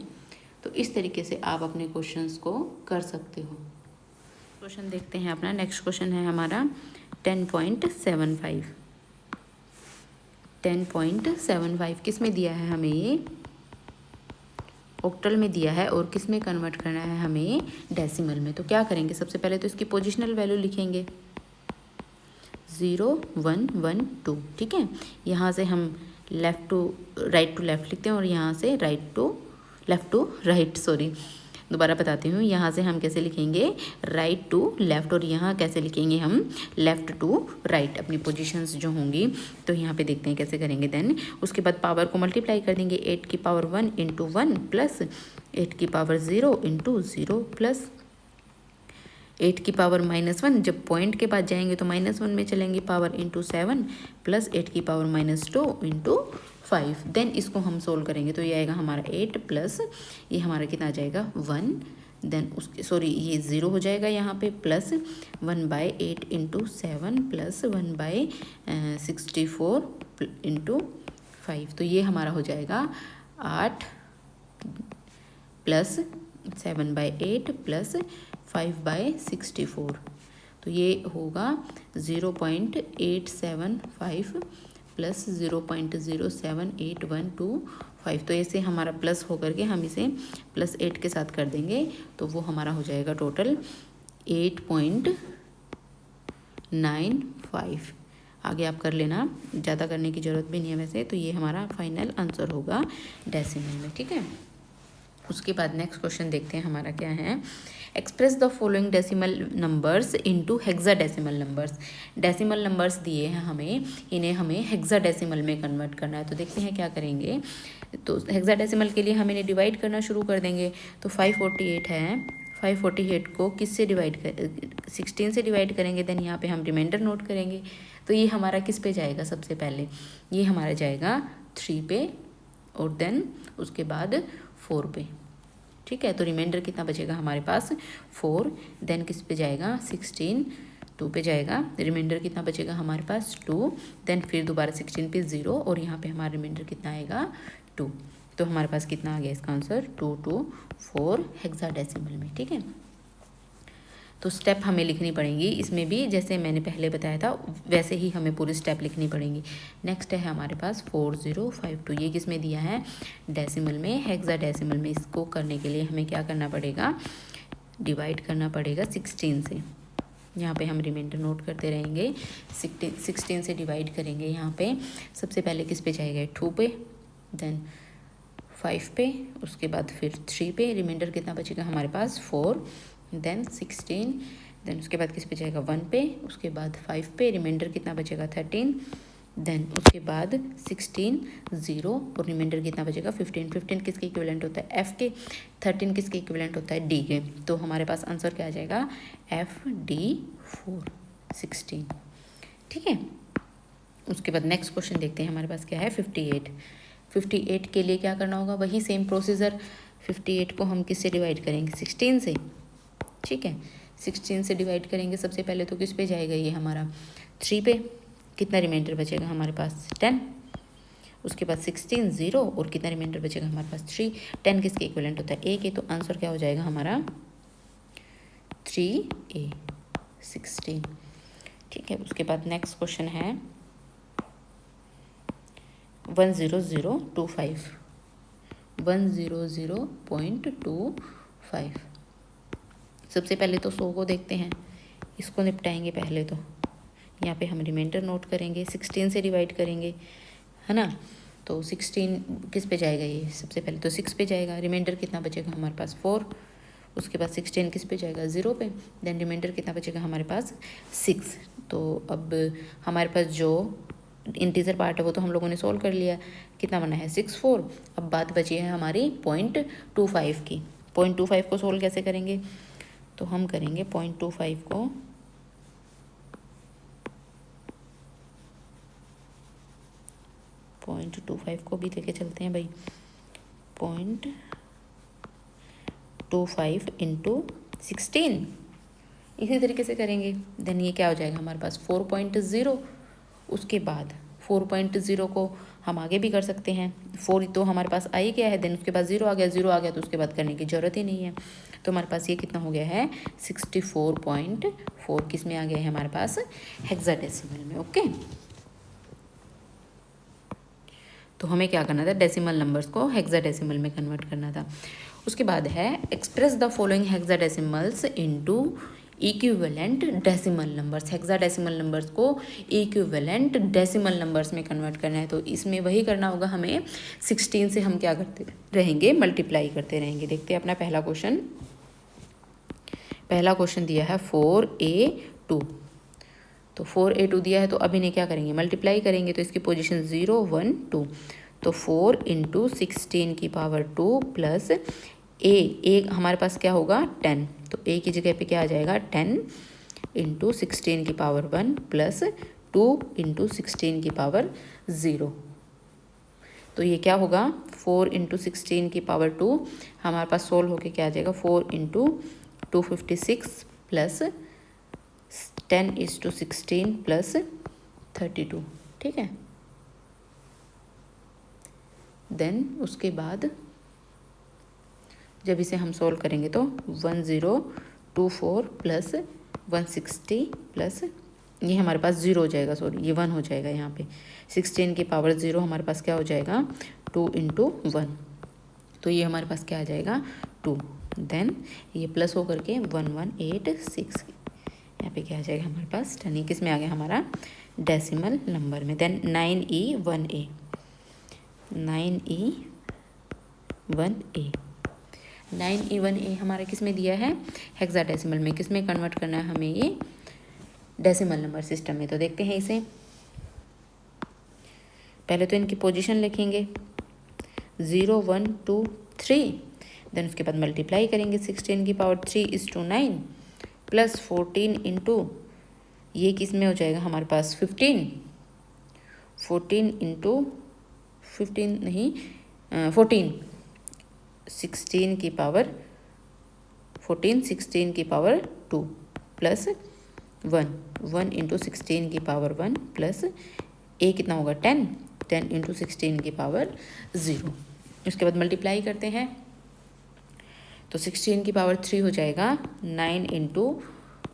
तो इस तरीके से आप अपने क्वेश्चंस को कर सकते हो। क्वेश्चन देखते हैं अपना। नेक्स्ट क्वेश्चन है हमारा 10.75। 10.75 किस में दिया है हमें? ये ऑक्टल में दिया है और किस में कन्वर्ट करना है हमें? डेसिमल में। तो क्या करेंगे? सबसे पहले तो इसकी पोजिशनल वैल्यू लिखेंगे 0 1 1 2। ठीक है, यहाँ से हम लेफ़्ट टू राइट लिखते हैं और यहाँ से लेफ़्ट टू राइट, सॉरी दोबारा बताती हूँ। यहाँ से हम कैसे लिखेंगे? राइट टू लेफ़्ट, और यहाँ कैसे लिखेंगे हम? लेफ़्ट टू राइट, अपनी पोजीशंस जो होंगी। तो यहाँ पे देखते हैं कैसे करेंगे। देन उसके बाद पावर को मल्टीप्लाई कर देंगे। 8 की पावर 1 इंटू 1 प्लस 8 की पावर 0 इंटू 0 प्लस 8 की पावर -1, जब पॉइंट के बाद जाएंगे तो -1 में चलेंगे, पावर इंटू 7 प्लस 8 की पावर -2 इंटू 5। देन इसको हम सोल्व करेंगे तो ये आएगा हमारा 8 प्लस ये हमारा कितना आ जाएगा 1। देन उसके सॉरी ये 0 हो जाएगा यहाँ पे, प्लस 1/8 इंटू 7 प्लस 1/64 इंटू 5। तो ये हमारा हो जाएगा 8 प्लस 7/8 प्लस 5/64। तो ये होगा 0.875 प्लस 0.07812 तो ऐसे हमारा प्लस होकर के हम इसे +8 के साथ कर देंगे तो वो हमारा हो जाएगा टोटल 8.95। आगे आप कर लेना, ज़्यादा करने की ज़रूरत भी नहीं है वैसे। तो ये हमारा फाइनल आंसर होगा डेसिमल में। ठीक है, उसके बाद नेक्स्ट क्वेश्चन देखते हैं हमारा क्या है। Express the following decimal numbers into hexadecimal numbers. Decimal numbers दिए हैं हमें, इन्हें हमें हेक्साडेसिमल में कन्वर्ट करना है। तो देखते हैं क्या करेंगे। तो हेक्साडेसिमल के लिए हम इन्हें डिवाइड करना शुरू कर देंगे। तो 548 है, 548 को किससे डिवाइड कर 16 से डिवाइड करेंगे। देन यहाँ पे हम रिमाइंडर नोट करेंगे। तो ये हमारा किस पे जाएगा? सबसे पहले ये हमारा जाएगा 3 पे और देन उसके बाद 4 पे। ठीक है, तो रिमाइंडर कितना बचेगा हमारे पास? 4। देन किस पे जाएगा? 16 2 पे जाएगा। रिमाइंडर कितना बचेगा हमारे पास? 2। देन फिर दोबारा 16 पे 0 और यहाँ पे हमारा रिमाइंडर कितना आएगा? 2। तो हमारे पास कितना आ गया इसका आंसर? 224 हेक्साडेसिमल में। ठीक है, तो स्टेप हमें लिखनी पड़ेंगी इसमें भी, जैसे मैंने पहले बताया था वैसे ही हमें पूरी स्टेप लिखनी पड़ेंगी। नेक्स्ट है हमारे पास 4052। ये किस में दिया है? डेसिमल में, हेक्साडेसिमल में। इसको करने के लिए हमें क्या करना पड़ेगा? डिवाइड करना पड़ेगा 16 से। यहाँ पे हम रिमाइंडर नोट करते रहेंगे। 16 से डिवाइड करेंगे। यहाँ पे सबसे पहले किस पे जाएगा? 2 पे, देन 5 पे, उसके बाद फिर 3 पे। रिमाइंडर कितना बचेगा हमारे पास? 4। देन 16, देन उसके बाद किस पे जाएगा? 1 पे, उसके बाद 5 पे। रिमाइंडर कितना बचेगा? 13। देन उसके बाद 16 0 और रिमाइंडर कितना बचेगा? 15। 15 किसके इक्विवेलेंट होता है? F के। 13 किसके इक्विवेलेंट होता है? D के। तो हमारे पास आंसर क्या आ जाएगा? FD4 16। ठीक है, उसके बाद नेक्स्ट क्वेश्चन देखते हैं हमारे पास क्या है। 58। 58 के लिए क्या करना होगा? वही सेम प्रोसीजर। 58 को हम किससे डिवाइड करेंगे? 16 से। ठीक है, 16 से डिवाइड करेंगे सबसे पहले तो किस पे जाएगा ये हमारा? 3 पे। कितना रिमाइंडर बचेगा हमारे पास? 10। उसके बाद 16 0 और कितना रिमाइंडर बचेगा हमारे पास? 3। 10 किसके इक्विवेलेंट होता है? A के। तो आंसर क्या हो जाएगा हमारा? 3A 16। ठीक है, उसके बाद नेक्स्ट क्वेश्चन है 100.25। 100.25। सबसे पहले तो 100 को देखते हैं, इसको निपटाएंगे पहले। तो यहाँ पे हम रिमाइंडर नोट करेंगे, 16 से डिवाइड करेंगे, है ना। तो 16 किस पे जाएगा? ये सबसे पहले तो 6 पे जाएगा। रिमाइंडर कितना बचेगा हमारे पास? 4। उसके बाद 16 किस पे जाएगा? 0 पे। देन रिमाइंडर कितना बचेगा हमारे पास? 6। तो अब हमारे पास जो इंटीजर पार्ट है वो तो हम लोगों ने सोल्व कर लिया। कितना बना है? 64। अब बात बची है हमारी 0.25 की। 0.25 को सोल्व कैसे करेंगे? तो हम करेंगे 0.25 को 0.25 को भी लेके चलते हैं भाई। 0.25 इंटू 16 इसी तरीके से करेंगे। देन ये क्या हो जाएगा हमारे पास 4.0। उसके बाद 4.0 को हम आगे भी कर सकते हैं। 4 तो हमारे पास आ ही गया है, देन उसके बाद 0 आ गया, 0 आ गया तो उसके बाद करने की ज़रूरत ही नहीं है। तो हमारे पास ये कितना हो गया है 64.4। किस में आ गया है हमारे पास हेक्साडेसिमल में। ओके, तो हमें क्या करना था, डेसिमल नंबर्स को हेक्साडेसिमल में कन्वर्ट करना था। उसके बाद है express the following hexadecimals into equivalent decimal numbers. Hexadecimal numbers को इक्विवेलेंट डेसिमल नंबर्स में कन्वर्ट करना है। तो इसमें वही करना होगा हमें, 16 से हम क्या करते रहेंगे, मल्टीप्लाई करते रहेंगे। देखते हैं अपना पहला क्वेश्चन दिया है 4A2। तो 4A2 दिया है, तो अभी इन्हें क्या करेंगे, मल्टीप्लाई करेंगे। तो इसकी पोजीशन 0 1 2, तो 4 × 16 की पावर 2 प्लस ए हमारे पास क्या होगा 10। तो ए की जगह पे क्या आ जाएगा 10 × 16 की पावर 1 प्लस 2 × 16 की पावर 0। तो ये क्या होगा 4 × 16 की पावर 2 हमारे पास सोल्व होके क्या आ जाएगा 4 × 256 प्लस 10 × 16 प्लस 32। ठीक है, देन उसके बाद जब इसे हम सोल्व करेंगे तो 1024 प्लस 160 प्लस ये हमारे पास 0 हो जाएगा, सॉरी ये 1 हो जाएगा यहाँ पे। 16 की पावर 0 हमारे पास क्या हो जाएगा 2 × 1, तो ये हमारे पास क्या आ जाएगा 2। देन ये प्लस होकर के 1186 यहाँ पे क्या आ जाएगा हमारे पास 10। किस में आ गया हमारा डेसिमल नंबर में। देन 9E1A 9E1A हमारा किस में दिया है हेक्साडेसिमल में। किस में कन्वर्ट करना है हमें ये डेसिमल नंबर सिस्टम में। तो देखते हैं इसे, पहले तो इनकी पोजीशन लिखेंगे 0 1 2 3, देन उसके बाद मल्टीप्लाई करेंगे 16 की पावर 3 = 9 प्लस 14 × ये किस में हो जाएगा हमारे पास 15 16 की पावर 2 प्लस 1 × 16 की पावर 1 प्लस ए कितना होगा 10 × 16 की पावर 0। उसके बाद मल्टीप्लाई करते हैं तो 16 की पावर 3 हो जाएगा 9 ×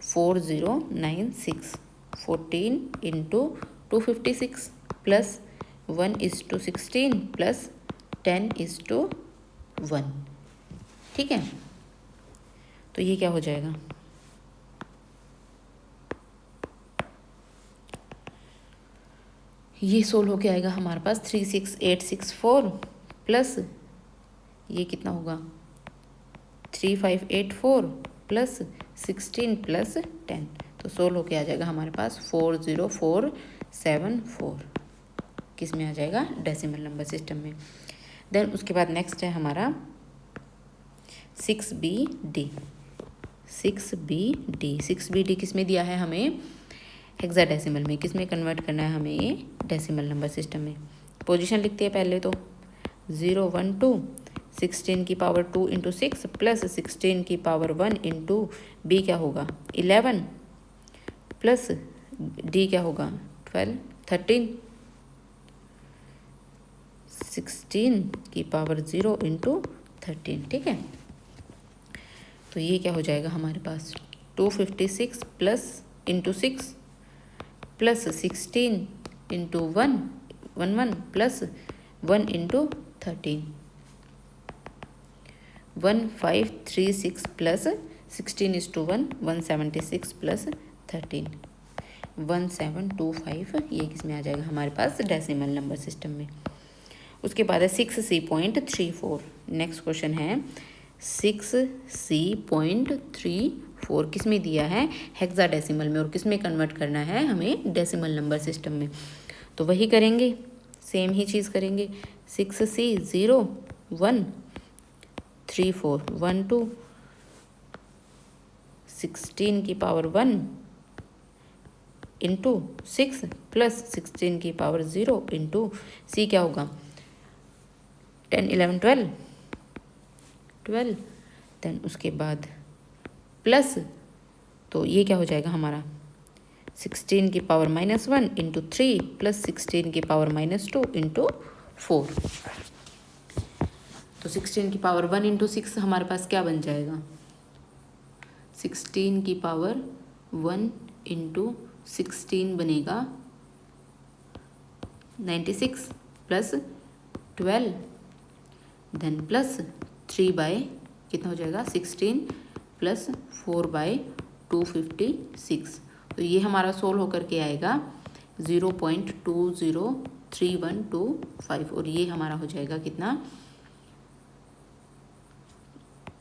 4096 14 × 256 प्लस 1 = 16 प्लस 10 = 1। ठीक है, तो ये क्या हो जाएगा ये सोल्व होके आएगा हमारे पास 36864 प्लस ये कितना होगा 3584 प्लस 16 प्लस 10। तो सोल्व होके आ जाएगा हमारे पास 40474। किस में आ जाएगा डेसिमल नंबर सिस्टम में। देन उसके बाद नेक्स्ट है हमारा 6BD 6BD किस में दिया है हमें हेक्साडेसिमल में। किस में कन्वर्ट करना है हमें ये डेसिमल नंबर सिस्टम में। पोजीशन लिखते हैं पहले तो 0 1 2 16 की पावर 2 × 6 प्लस 16 की पावर 1 × बी क्या होगा 11 प्लस डी क्या होगा 12 13 16 की पावर 0 × 13। ठीक है, तो ये क्या हो जाएगा हमारे पास 256 plus × 6 plus 16 × 1 plus 1 × 13 1536 plus 16 = 1 176 plus 13 1725। ये किस में आ जाएगा हमारे पास डेसिमल नंबर सिस्टम में। उसके बाद है 6C.34। नेक्स्ट क्वेश्चन है 6C.34 किस में दिया है हेक्साडेसिमल में और किस में कन्वर्ट करना है हमें डेसिमल नंबर सिस्टम में। तो वही करेंगे, सेम ही चीज़ करेंगे 6C 0 1 3 4 1 2 16 की पावर 1 × 6 प्लस 16 की पावर 0 × सी क्या होगा 10 11 12 देन उसके बाद प्लस तो ये क्या हो जाएगा हमारा 16 की पावर -1 इंटू 3 प्लस 16 की पावर -2 इंटू 4। तो 16 की पावर 1 इंटू 6 हमारे पास क्या बन जाएगा, 16 की पावर 1 इंटू 16 बनेगा 96 प्लस 12 देन प्लस 3 बाय कितना हो जाएगा 16 प्लस 4 बाय 256। तो ये हमारा सोल्व होकर के आएगा 0.203125 और ये हमारा हो जाएगा कितना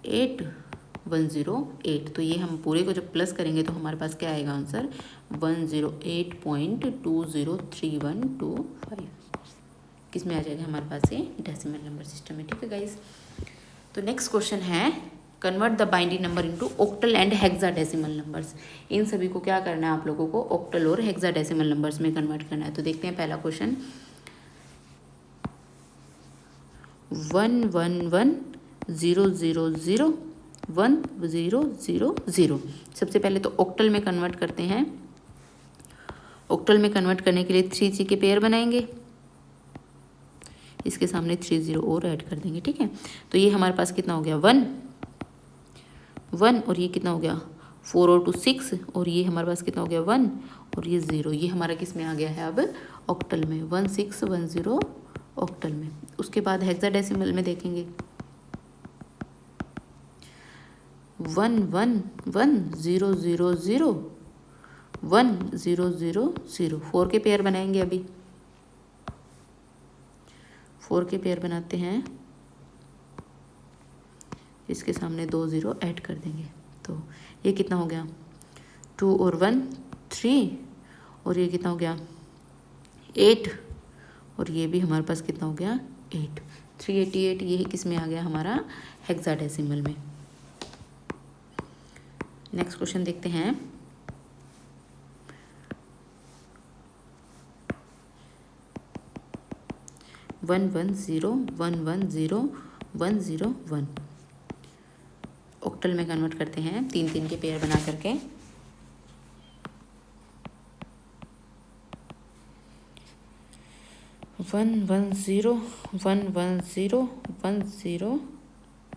8108। तो ये हम पूरे को जब प्लस करेंगे तो हमारे पास क्या आएगा आंसर 108.203125। किस में आ जाएगा हमारे पास ये डेसिमल नंबर सिस्टम में। ठीक है गाइस, तो नेक्स्ट क्वेश्चन है convert the binary number into octal and hexadecimal numbers. इन सभी को क्या करना है आप लोगों को ऑक्टल और हेक्साडेसिमल नंबर्स में कन्वर्ट करना है। तो देखते हैं पहला क्वेश्चन 111000100। सबसे पहले तो ऑक्टल में कन्वर्ट करते हैं। ऑक्टल में कन्वर्ट करने के लिए 3 के पेयर बनाएंगे, इसके सामने 30 और ऐड कर देंगे। ठीक है, तो ये हमारे पास कितना हो गया 1 और ये कितना हो गया 4 और 2 6 और ये हमारे पास कितना हो गया 1 और ये 0। ये हमारा किस में आ गया है अब ऑक्टल में 1610 ऑक्टल में। उसके बाद हेक्साडेसिमल में देखेंगे 111000 1000 4 के पेयर बनाएंगे। अभी 4 के पेयर बनाते हैं, इसके सामने 2 0 ऐड कर देंगे। तो ये कितना हो गया 2 और 1 3 और ये कितना हो गया 8 और ये भी हमारे पास कितना हो गया 8 388। ये किस में आ गया हमारा हेक्साडेसिमल में। नेक्स्ट क्वेश्चन देखते हैं 110110110101 ऑक्टल में कन्वर्ट करते हैं 3 के पेयर बना करके। वन वन ज़ीरो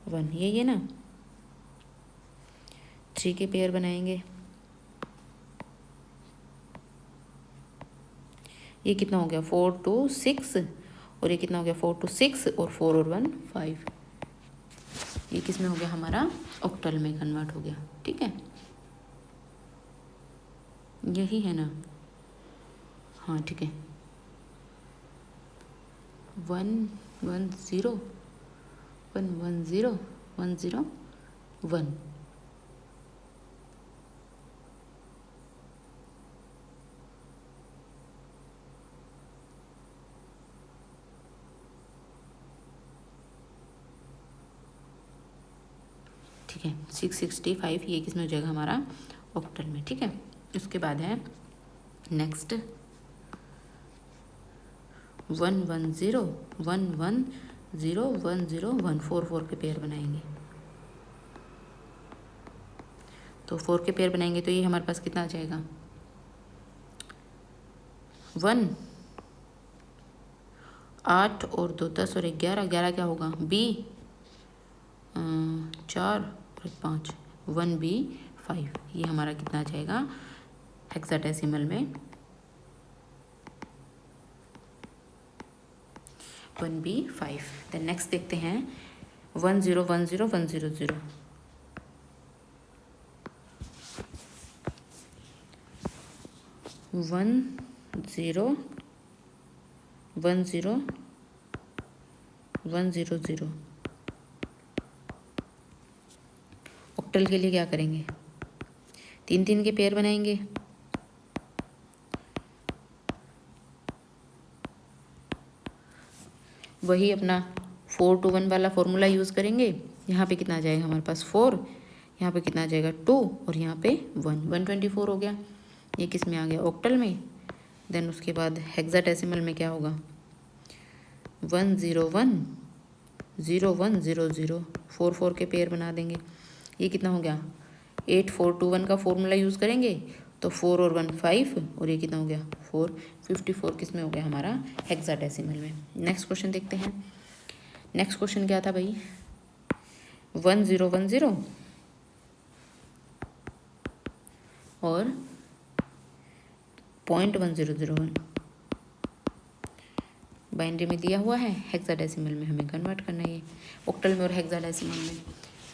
वन ये ना 3 के पेयर बनाएंगे। ये कितना हो गया 4 2 6 और ये कितना हो गया 4 2 6 और 4 और 1 5। ये किस में हो गया हमारा ऑक्टल में कन्वर्ट हो गया। ठीक है, यही है ना, हाँ ठीक है 110 101। ठीक है 665 ये किस में हो जाएगा हमारा ऑक्टल में। ठीक है, उसके बाद है नेक्स्ट 110 के पेयर बनाएंगे। तो 4 के पेयर बनाएंगे तो ये हमारे पास कितना आ जाएगा 1 8 और 2 10 और 11 क्या होगा B 4 और 5 1B 5। ये हमारा कितना आ जाएगा हेक्साडेसिमल में 1B 5। देन नेक्स्ट देखते हैं 1010100 10100 ऑक्टल के लिए क्या करेंगे 3 के पेयर बनाएंगे। वही अपना 4 to 1 वाला फॉर्मूला यूज़ करेंगे। यहाँ पे कितना आ जाएगा हमारे पास 4, यहाँ पे कितना आ जाएगा 2 और यहाँ पे 124 हो गया। ये किस में आ गया ऑक्टल में। देन उसके बाद हेक्साडेसिमल में क्या होगा 1010100 4 के पेयर बना देंगे। ये कितना हो गया 8421 का फॉर्मूला यूज़ करेंगे तो 4 और 1 5 और ये कितना हो गया 4, 54 किस में हो गया हमारा हेक्साडेसिमल में। नेक्स्ट क्वेश्चन देखते हैं। नेक्स्ट क्वेश्चन क्या था भाई 1010 और 0.1001 बाइनरी में दिया हुआ है, हेक्साडेसिमल में हमें कन्वर्ट करना है, ये ऑक्टल में और हेक्साडेसिमल में।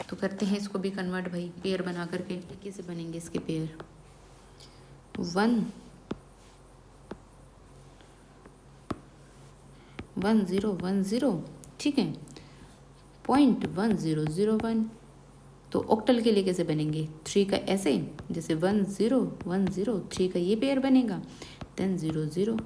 तो करते हैं इसको भी कन्वर्ट भाई पेयर बना करके। कैसे बनेंगे इसके पेयर 1010 ठीक है 0.1001। तो ऑक्टल के लिए कैसे बनेंगे 3 का ऐसे जैसे 1010 3 का ये पेयर बनेगा देन 00।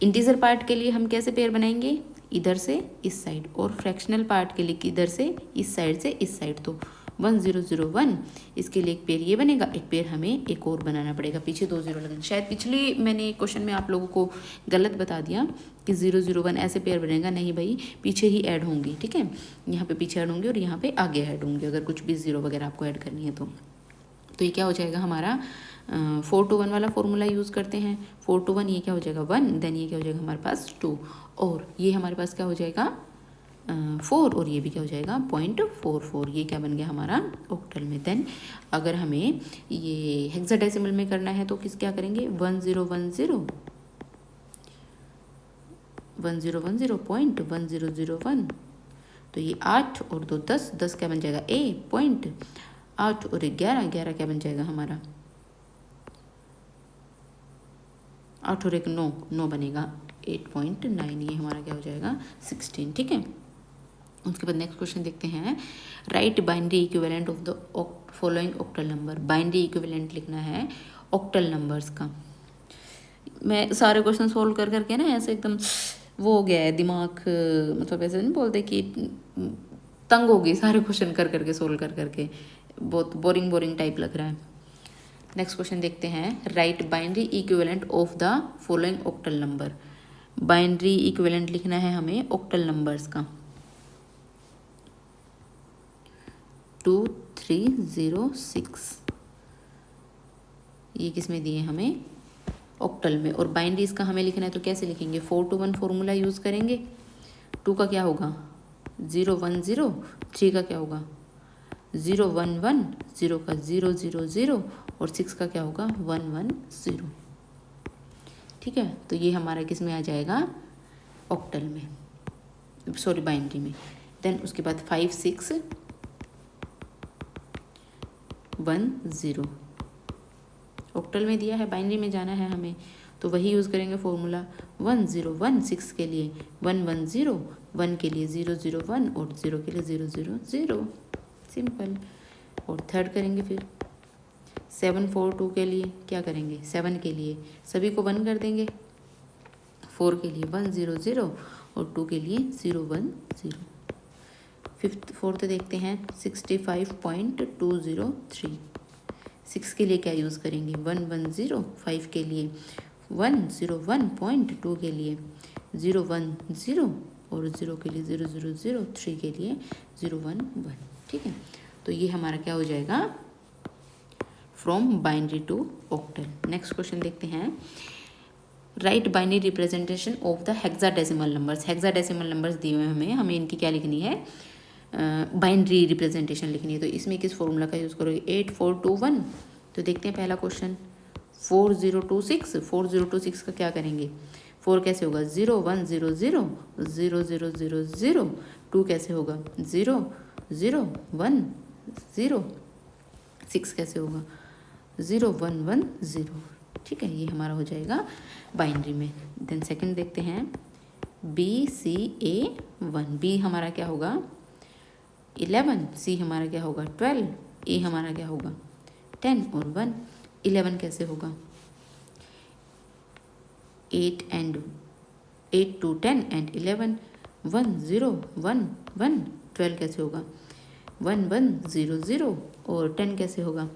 इंटीजर पार्ट के लिए हम कैसे पेयर बनाएंगे इधर से इस साइड और फ्रैक्शनल पार्ट के लिए इधर से इस साइड से इस साइड। तो 1001 इसके लिए एक पेयर ये बनेगा, एक पेयर हमें एक और बनाना पड़ेगा, पीछे 2 0 लगेंगे। शायद पिछली मैंने क्वेश्चन में आप लोगों को गलत बता दिया कि 001 ऐसे पेयर बनेगा, नहीं भाई पीछे ही ऐड होंगी, ठीक है यहाँ पे पीछे ऐड होंगे और यहाँ पे आगे ऐड होंगे अगर कुछ भी 0 वगैरह आपको ऐड करनी है तो ये क्या हो जाएगा हमारा 4 to 1 वाला फॉर्मूला यूज़ करते हैं। 4 to 1 ये क्या हो जाएगा 1 देन ये क्या हो जाएगा हमारे पास 2 और ये हमारे पास क्या हो जाएगा 4 और ये भी क्या हो जाएगा 0.44। ये क्या बन गया हमारा ऑक्टल में। देन अगर हमें ये हेक्साडेसिमल में करना है तो क्या करेंगे 1010.1001 तो ये 8 और 2 10 10 क्या बन जाएगा 8 और 11 क्या बन जाएगा हमारा 8 और 1 9 बनेगा 8.9। ये हमारा क्या हो जाएगा 16, ठीक है। उसके बाद नेक्स्ट क्वेश्चन देखते हैं write binary equivalent of the following octal number. Binary equivalent लिखना है ऑक्टल नंबर्स का। मैं सारे क्वेश्चन सोल्व कर करके ना ऐसे एकदम वो हो गया है दिमाग, मतलब ऐसे नहीं बोलते कि तंग हो गई सारे क्वेश्चन कर करके सोल्व कर करके, बहुत बोरिंग टाइप लग रहा है। नेक्स्ट क्वेश्चन देखते हैं write binary equivalent of the following octal number. Binary equivalent लिखना है हमें ऑक्टल नंबर्स का 2306 ये किस में दिए हमें ऑक्टल में। और बाइनरी इसका हमें लिखना है तो कैसे लिखेंगे 4 to 1 फॉर्मूला यूज़ करेंगे। 2 का क्या होगा 010, 3 का क्या होगा 011, 0 का 000 और 6 का क्या होगा 110, ठीक है। तो ये हमारा किस में आ जाएगा ऑक्टल में, सॉरी बाइनरी में। देन उसके बाद 5 6 1 0 ऑक्टल में दिया है, बाइनरी में जाना है हमें तो वही यूज़ करेंगे फॉर्मूला 1016 के लिए 110, 1 के लिए 001 और 0 के लिए 000, सिंपल। और थर्ड करेंगे फिर 742 के लिए क्या करेंगे 7 के लिए सभी को 1 कर देंगे, 4 के लिए 100 और 2 के लिए 010। फोर्थ देखते हैं 65.203। 6 के लिए क्या यूज़ करेंगे 110, 5 के लिए 101.2 के लिए 010 और 0 के लिए 000, 3 के लिए 011, ठीक है। तो ये हमारा क्या हो जाएगा from binary to octal. Next question देखते हैं write binary representation of the hexadecimal numbers. Hexadecimal numbers दिए हुए हमें इनकी क्या लिखनी है बाइनरी रिप्रेजेंटेशन लिखनी है। तो इसमें किस फॉर्मूला का यूज़ करोगे 8421। तो देखते हैं पहला क्वेश्चन 4026 का क्या करेंगे 4 कैसे होगा 0100 0000, 2 कैसे होगा 00110, 6 कैसे होगा 0110, ठीक है। ये हमारा हो जाएगा बाइनरी में। देन सेकंड देखते हैं BCA1। बी हमारा क्या होगा 11, सी हमारा क्या होगा 12, ए हमारा क्या होगा 10 और 1। 11 कैसे होगा 8 to 10 एंड 11, 1 0 1 1। 12 कैसे होगा 1 1 0 0 और 10 कैसे होगा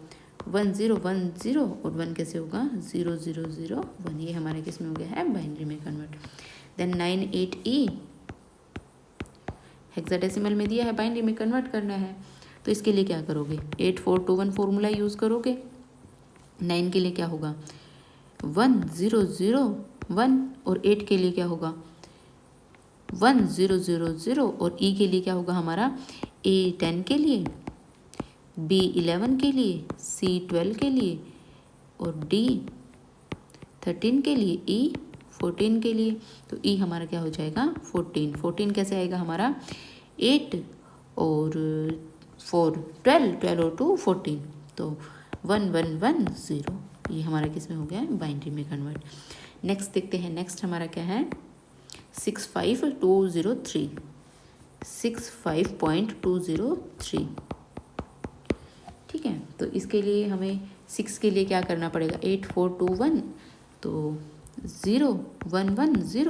1 0 1 0 और 1 कैसे होगा 0 0 0 1। ये हमारे किस में हो गया है बाइनरी में कन्वर्ट। देन 98E हेक्साडेसिमल में दिया है, बाइनरी में कन्वर्ट करना है तो इसके लिए क्या करोगे, 8421 फॉर्मूला यूज़ करोगे। 9 के लिए क्या होगा 1001 और 8 के लिए क्या होगा 1000 और ई के लिए क्या होगा हमारा A10 के लिए, B11 के लिए, C12 के लिए और D13 के लिए, E14 के लिए। तो E हमारा क्या हो जाएगा 14 कैसे आएगा हमारा 8 और 4 12 और 2 14, तो 1110 ये हमारा किस में हो गया बाइनरी में कन्वर्ट। नेक्स्ट देखते हैं, नेक्स्ट हमारा क्या है 65203 65.203। ठीक है, तो इसके लिए हमें 6 के लिए क्या करना पड़ेगा 8421, तो 0110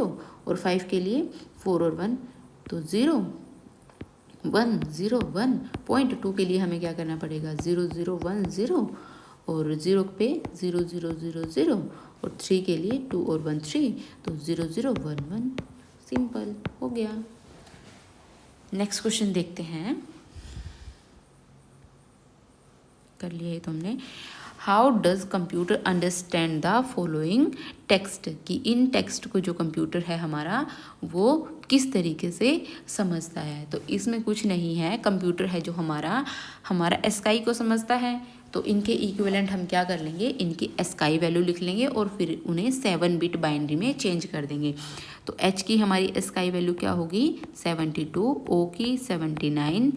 और 5 के लिए 4 और 1 तो 0101.2 के लिए हमें क्या करना पड़ेगा 0010 और 0 पे 0000 और 3 के लिए 2 और 1 3 तो 0011। सिंपल हो गया। नेक्स्ट क्वेश्चन देखते हैं, कर लिया है तो हमने। How does computer understand the following text, कि इन टेक्स्ट को जो कंप्यूटर है हमारा वो किस तरीके से समझता है। तो इसमें कुछ नहीं है, कंप्यूटर है जो हमारा एस्काई को समझता है, तो इनके इक्विवेलेंट हम क्या कर लेंगे, इनकी एस्काई वैल्यू लिख लेंगे और फिर उन्हें 7 बिट बाइनरी में चेंज कर देंगे। तो एच की हमारी एस्काई वैल्यू क्या होगी 72, ओ की 79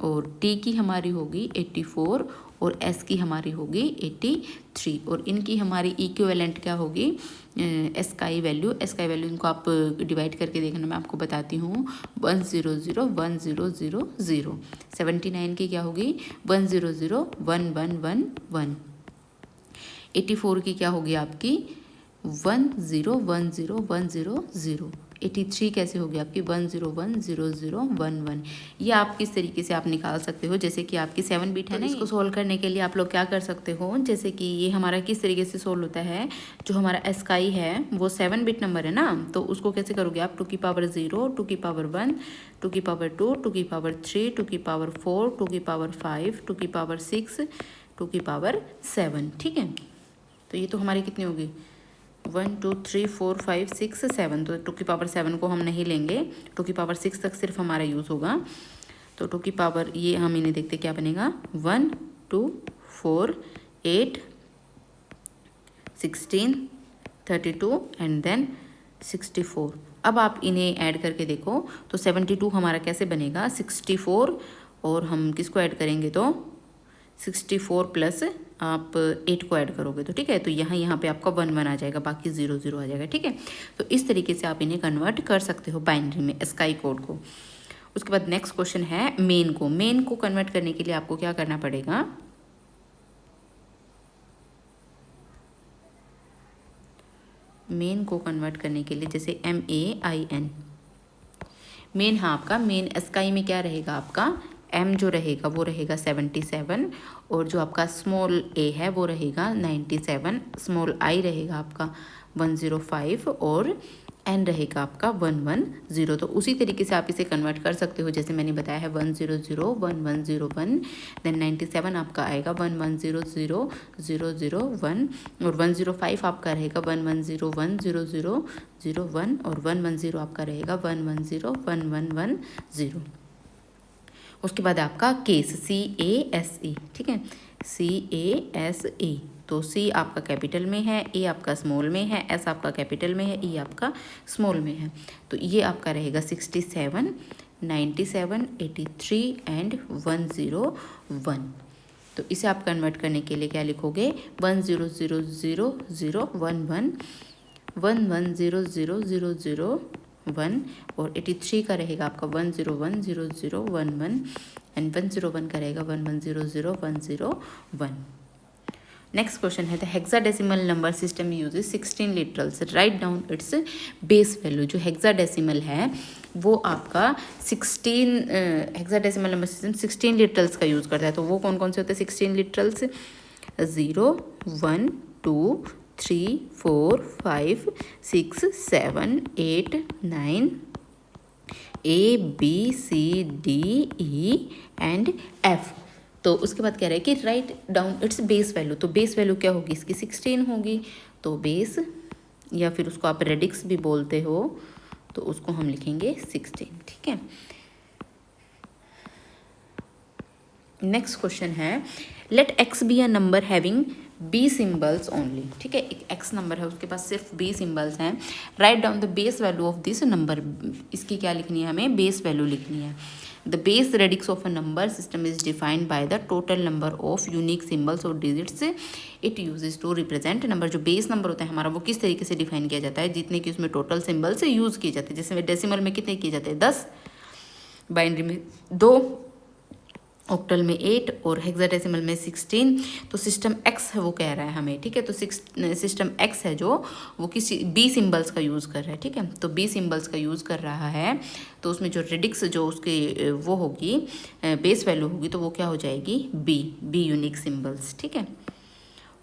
और टी की हमारी होगी 84 और एस की हमारी होगी 83 और इनकी हमारी इक्विवेलेंट क्या होगी एस्काई वैल्यू इनको आप डिवाइड करके देखना, मैं आपको बताती हूँ 1001000, 79 की क्या होगी 1001111, 84 की क्या होगी आपकी 1010100, 83 कैसे होगी आपकी 1010011। ये आप किस तरीके से आप निकाल सकते हो, जैसे कि आपकी 7 बिट है ना, इसको सोल्व करने के लिए आप लोग क्या कर सकते हो, जैसे कि ये हमारा किस तरीके से सोल्व होता है, जो हमारा एस्काई है वो 7 बिट नंबर है ना, तो उसको कैसे करोगे आप 2 की पावर 0, 2 की पावर 1, 2 की पावर 2, 2 की पावर 3, 2 की पावर 4, 2 की पावर 5, 2 की पावर 6, 2 की पावर 7। ठीक है, तो ये तो हमारी कितनी होगी 1 2 3 4 5 6 7, तो 2 की पावर 7 को हम नहीं लेंगे, 2 की पावर 6 तक सिर्फ हमारा यूज़ होगा। तो 2 की पावर ये हम इन्हें देखते क्या बनेगा 1 2 4 8 16 32 एंड देन 64। अब आप इन्हें ऐड करके देखो तो 72 हमारा कैसे बनेगा 64 और हम किसको ऐड करेंगे तो 64 प्लस आप 8 को ऐड करोगे तो ठीक है, तो यहाँ पे आपका 1 1 आ जाएगा, बाकी 0 0 आ जाएगा। ठीक है, तो इस तरीके से आप इन्हें कन्वर्ट कर सकते हो बाइनरी में स्काई कोड को। उसके बाद नेक्स्ट क्वेश्चन है मेन को कन्वर्ट करने के लिए आपको क्या करना पड़ेगा, मेन को कन्वर्ट करने के लिए जैसे MAIN मेन, हाँ आपका मेन स्काई में क्या रहेगा आपका M जो रहेगा वो रहेगा 77 और जो आपका स्मॉल a है वो रहेगा 97, स्मॉल I रहेगा आपका 105 और N रहेगा आपका 110। तो उसी तरीके से आप इसे कन्वर्ट कर सकते हो, जैसे मैंने बताया है 1001101, देन 97 आपका आएगा 11000001 और 105 आपका रहेगा 11010001 और 110 आपका रहेगा 11011110। उसके बाद आपका केस CASE, ठीक है CASE, तो C आपका कैपिटल में है, A आपका स्मॉल में है, S आपका कैपिटल में है, E आपका स्मॉल में है, तो ये आपका रहेगा 67 97 83 एंड 101। तो इसे आप कन्वर्ट करने के लिए क्या लिखोगे 10000011 11000001 और 83 का रहेगा आपका 1010011 एंड 101 का रहेगा 11000101। नेक्स्ट क्वेश्चन है the hexadecimal number system uses 16 literals, write down it's base value. जो हेक्साडेसिमल है वो आपका 16 हेक्साडेसिमल नंबर सिस्टम 16 लिटरल्स का यूज़ करता है, तो वो कौन कौन से होते हैं 16 literals 0 1 2 3 4 5 6 7 8 9 A B C D E and F। तो उसके बाद कह रहा है कि write down it's base value. तो बेस वैल्यू क्या होगी इसकी 16 होगी। तो बेस या फिर उसको आप रेडिक्स भी बोलते हो तो उसको हम लिखेंगे 16। ठीक है। नेक्स्ट क्वेश्चन है let X be a number having B symbols only. ठीक है, एक एक्स नंबर है उसके पास सिर्फ बी सिम्बल्स हैं। Write down the base value of this number. इसकी क्या लिखनी है, हमें बेस वैल्यू लिखनी है। The base radix of a number system is defined by the total number of unique symbols और digits it uses to represent number. जो base number होता है हमारा वो किस तरीके से डिफाइन किया जाता है, जितने कि उसमें टोटल सिम्बल से यूज़ किए जाते हैं। जैसे डेसिमल में कितने किए जाते हैं 10, बाइनरी में 2, ऑक्टल में 8 और हेक्साडेसिमल में 16। तो सिस्टम एक्स है वो कह रहा है हमें। ठीक है, तो सिस्टम एक्स है जो वो किसी बी सिम्बल्स का यूज़ कर रहा है। ठीक है, तो बी सिम्बल्स का यूज़ कर रहा है तो उसमें जो रेडिक्स जो उसकी वो होगी बेस वैल्यू होगी तो वो क्या हो जाएगी बी यूनिक सिम्बल्स। ठीक है,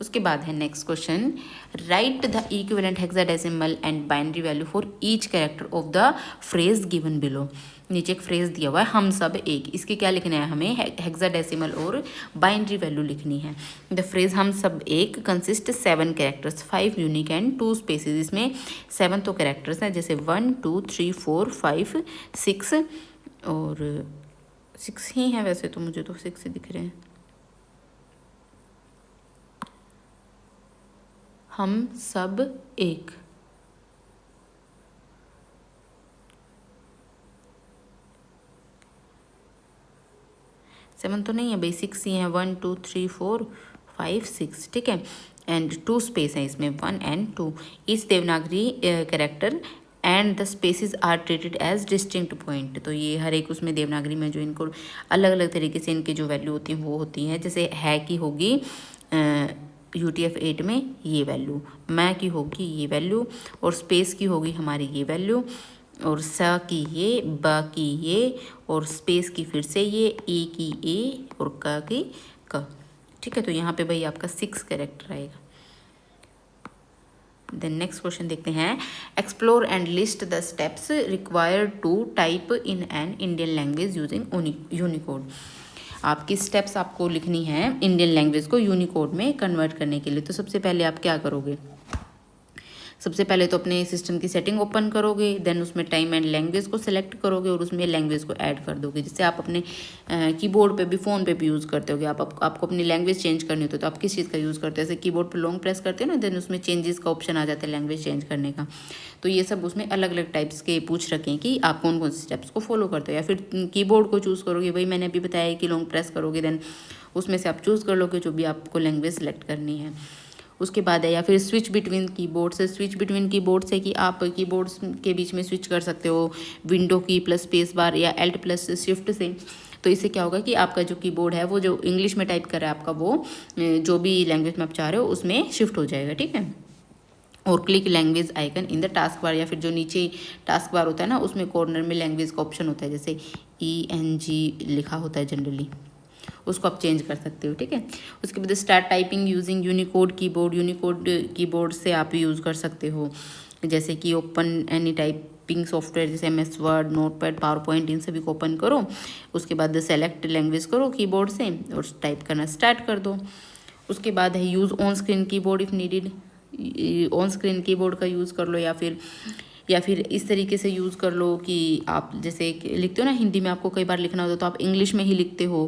उसके बाद है next question right the equivalent hexadecimal and binary value for each character of the phrase given below. नीचे एक फ्रेज दिया हुआ है हम सब एक, इसके क्या लिखना है हमें हेक्साडेसिमल और बाइनरी वैल्यू लिखनी है। द फ्रेज हम सब एक consist 7 characters 5 unique and 2 spaces. इसमें 7 तो कैरेक्टर्स हैं जैसे 1 2 3 4 5 6 और 6 ही हैं वैसे तो, मुझे तो 6 ही दिख रहे हैं। हम सब एक, सेवन तो नहीं है भाई, 6 ही है। 1 2 3 4 5 6। ठीक है, एंड 2 स्पेस है इसमें 1 एंड 2। इस Devanagari character and the spaces are treated as distinct point. तो ये हर एक उसमें देवनागरी में जो इनको अलग अलग तरीके से इनकी जो वैल्यू होती हैं वो होती हैं। जैसे है की होगी UTF-8 में ये वैल्यू, मैं की होगी ये वैल्यू और स्पेस की होगी हमारी ये वैल्यू और स की ये, ब की ये और स्पेस की फिर से ये, ए की ए और क की क। ठीक है, तो यहाँ पे भाई आपका 6 कैरेक्टर आएगा। देन नेक्स्ट क्वेश्चन देखते हैं explore and list the steps required to type in an Indian language using Unicode. आपकी स्टेप्स आपको लिखनी है इंडियन लैंग्वेज को यूनिकोड में कन्वर्ट करने के लिए। तो सबसे पहले आप क्या करोगे, सबसे पहले तो अपने सिस्टम की सेटिंग ओपन करोगे, देन उसमें टाइम एंड लैंग्वेज को सिलेक्ट करोगे और उसमें लैंग्वेज को ऐड कर दोगे। जैसे आप अपने कीबोर्ड पे भी फ़ोन पे भी यूज़ करते होगे, आपको अपनी लैंग्वेज चेंज करनी होती है तो आप किस चीज़ का यूज़ करते हो, जैसे कीबोर्ड पे लॉन्ग प्रेस करते हो ना, देन उसमें चेंजेस का ऑप्शन आ जाता है लैंग्वेज चेंज करने का। तो ये सब उसमें अलग अलग टाइप्स के पूछ रखें कि आप कौन कौन से स्टेप्स को फॉलो करते हो। या फिर कीबोर्ड को चूज़ करोगे, वही मैंने अभी बताया कि लॉन्ग प्रेस करोगे, देन उसमें से आप चूज़ कर लोगे जो भी आपको लैंग्वेज सेलेक्ट करनी है। उसके बाद है या फिर स्विच बिटवीन कीबोर्ड से। स्विच बिटवीन कीबोर्ड से कि आप कीबोर्ड्स के बीच में स्विच कर सकते हो विंडो की प्लस स्पेस बार या एल्ट प्लस शिफ्ट से। तो इससे क्या होगा कि आपका जो कीबोर्ड है वो जो इंग्लिश में टाइप कर रहा है आपका वो जो भी लैंग्वेज में आप चाह रहे हो उसमें शिफ्ट हो जाएगा। ठीक है, और click language icon in the task bar, या फिर जो नीचे टास्क बार होता है ना उसमें कॉर्नर में लैंग्वेज का ऑप्शन होता है, जैसे ENG लिखा होता है जनरली, उसको आप चेंज कर सकते हो। ठीक है, उसके बाद start typing using Unicode keyboard. Unicode keyboard से आप यूज़ कर सकते हो, जैसे कि ओपन एनी टाइपिंग सॉफ्टवेयर जैसे MS Word, Notepad, PowerPoint, इन सभी को ओपन करो। उसके बाद सेलेक्ट लैंग्वेज करो कीबोर्ड से और टाइप करना स्टार्ट कर दो। उसके बाद है use on screen keyboard if needed. On screen keyboard का यूज़ कर लो या फिर इस तरीके से यूज़ कर लो कि आप जैसे लिखते हो ना हिंदी में आपको कई बार लिखना होता है तो आप इंग्लिश में ही लिखते हो,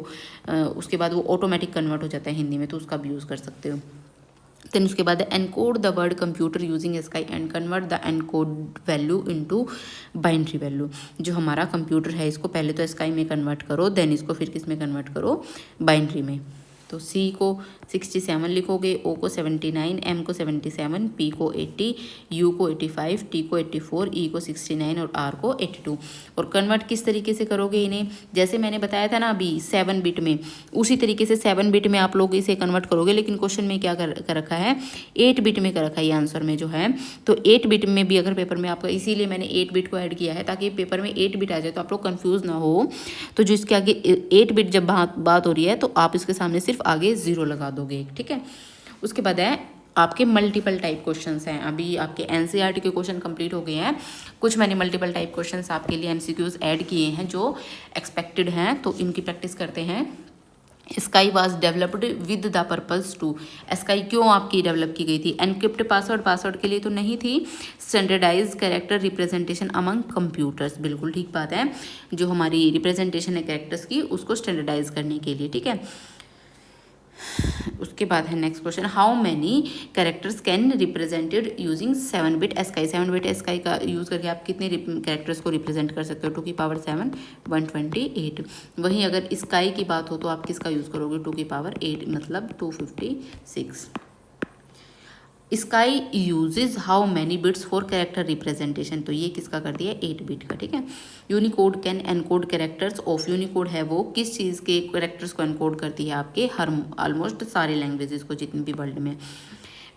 उसके बाद वो ऑटोमेटिक कन्वर्ट हो जाता है हिंदी में, तो उसका भी यूज़ कर सकते हो। देन उसके बाद encode the word computer using sky and convert the encode value into binary value. जो हमारा कंप्यूटर है इसको पहले तो स्काई में कन्वर्ट करो, देन इसको फिर किस में कन्वर्ट करो, बाइनरी में। तो C को 67 लिखोगे, O को 79, M को 77, P को 80, U को 85, T को 84, E को 69 और R को 82। और कन्वर्ट किस तरीके से करोगे इन्हें, जैसे मैंने बताया था ना अभी 7 बिट में, उसी तरीके से 7 बिट में आप लोग इसे कन्वर्ट करोगे। लेकिन क्वेश्चन में क्या कर रखा है, 8 बिट में कर रखा है ये आंसर में जो है। तो 8 बिट में भी अगर पेपर में आपका, इसीलिए मैंने 8 बिट को ऐड किया है ताकि पेपर में 8 बिट आ जाए तो आप लोग कन्फ्यूज़ ना हो। तो जो इसके आगे 8 बिट जब बात हो रही है तो आप इसके सामने सिर्फ आगे 0 लगा दोगे। ठीक है, उसके बाद है आपके मल्टीपल टाइप क्वेश्चंस हैं। अभी आपके एनसीईआरटी के क्वेश्चन कंप्लीट हो गए हैं, कुछ मैंने मल्टीपल टाइप क्वेश्चंस आपके लिए एमसीक्यूज ऐड किए हैं जो एक्सपेक्टेड हैं, तो इनकी प्रैक्टिस करते हैं। ASCII was developed with the purpose to, ASCII क्यों आपकी डेवलप की गई थी? एनक्रिप्ट पासवर्ड के लिए तो नहीं थी, standardize character representation among computers, बिल्कुल ठीक बात है, जो हमारी रिप्रेजेंटेशन है कैरेक्टर्स की उसको स्टैंडर्डाइज करने के लिए, ठीक है। उसके बाद है next question, how many characters can represented using seven bit ASCII. Seven bit ASCII का यूज़ करके आप कितने कैरेक्टर्स को रिप्रेजेंट कर सकते हो? 2⁻7 128। वहीं अगर स्काई की बात हो तो आप किसका यूज़ करोगे? 2⁸, मतलब 256। ASCII uses how many bits for character representation, तो ये किसका कर दिया? 8-बिट का, ठीक है। Unicode can encode characters of, Unicode है वो किस चीज़ के कैरेक्टर्स को एनकोड करती है? आपके हर ऑलमोस्ट सारे लैंग्वेजेस को जितनी भी वर्ल्ड में।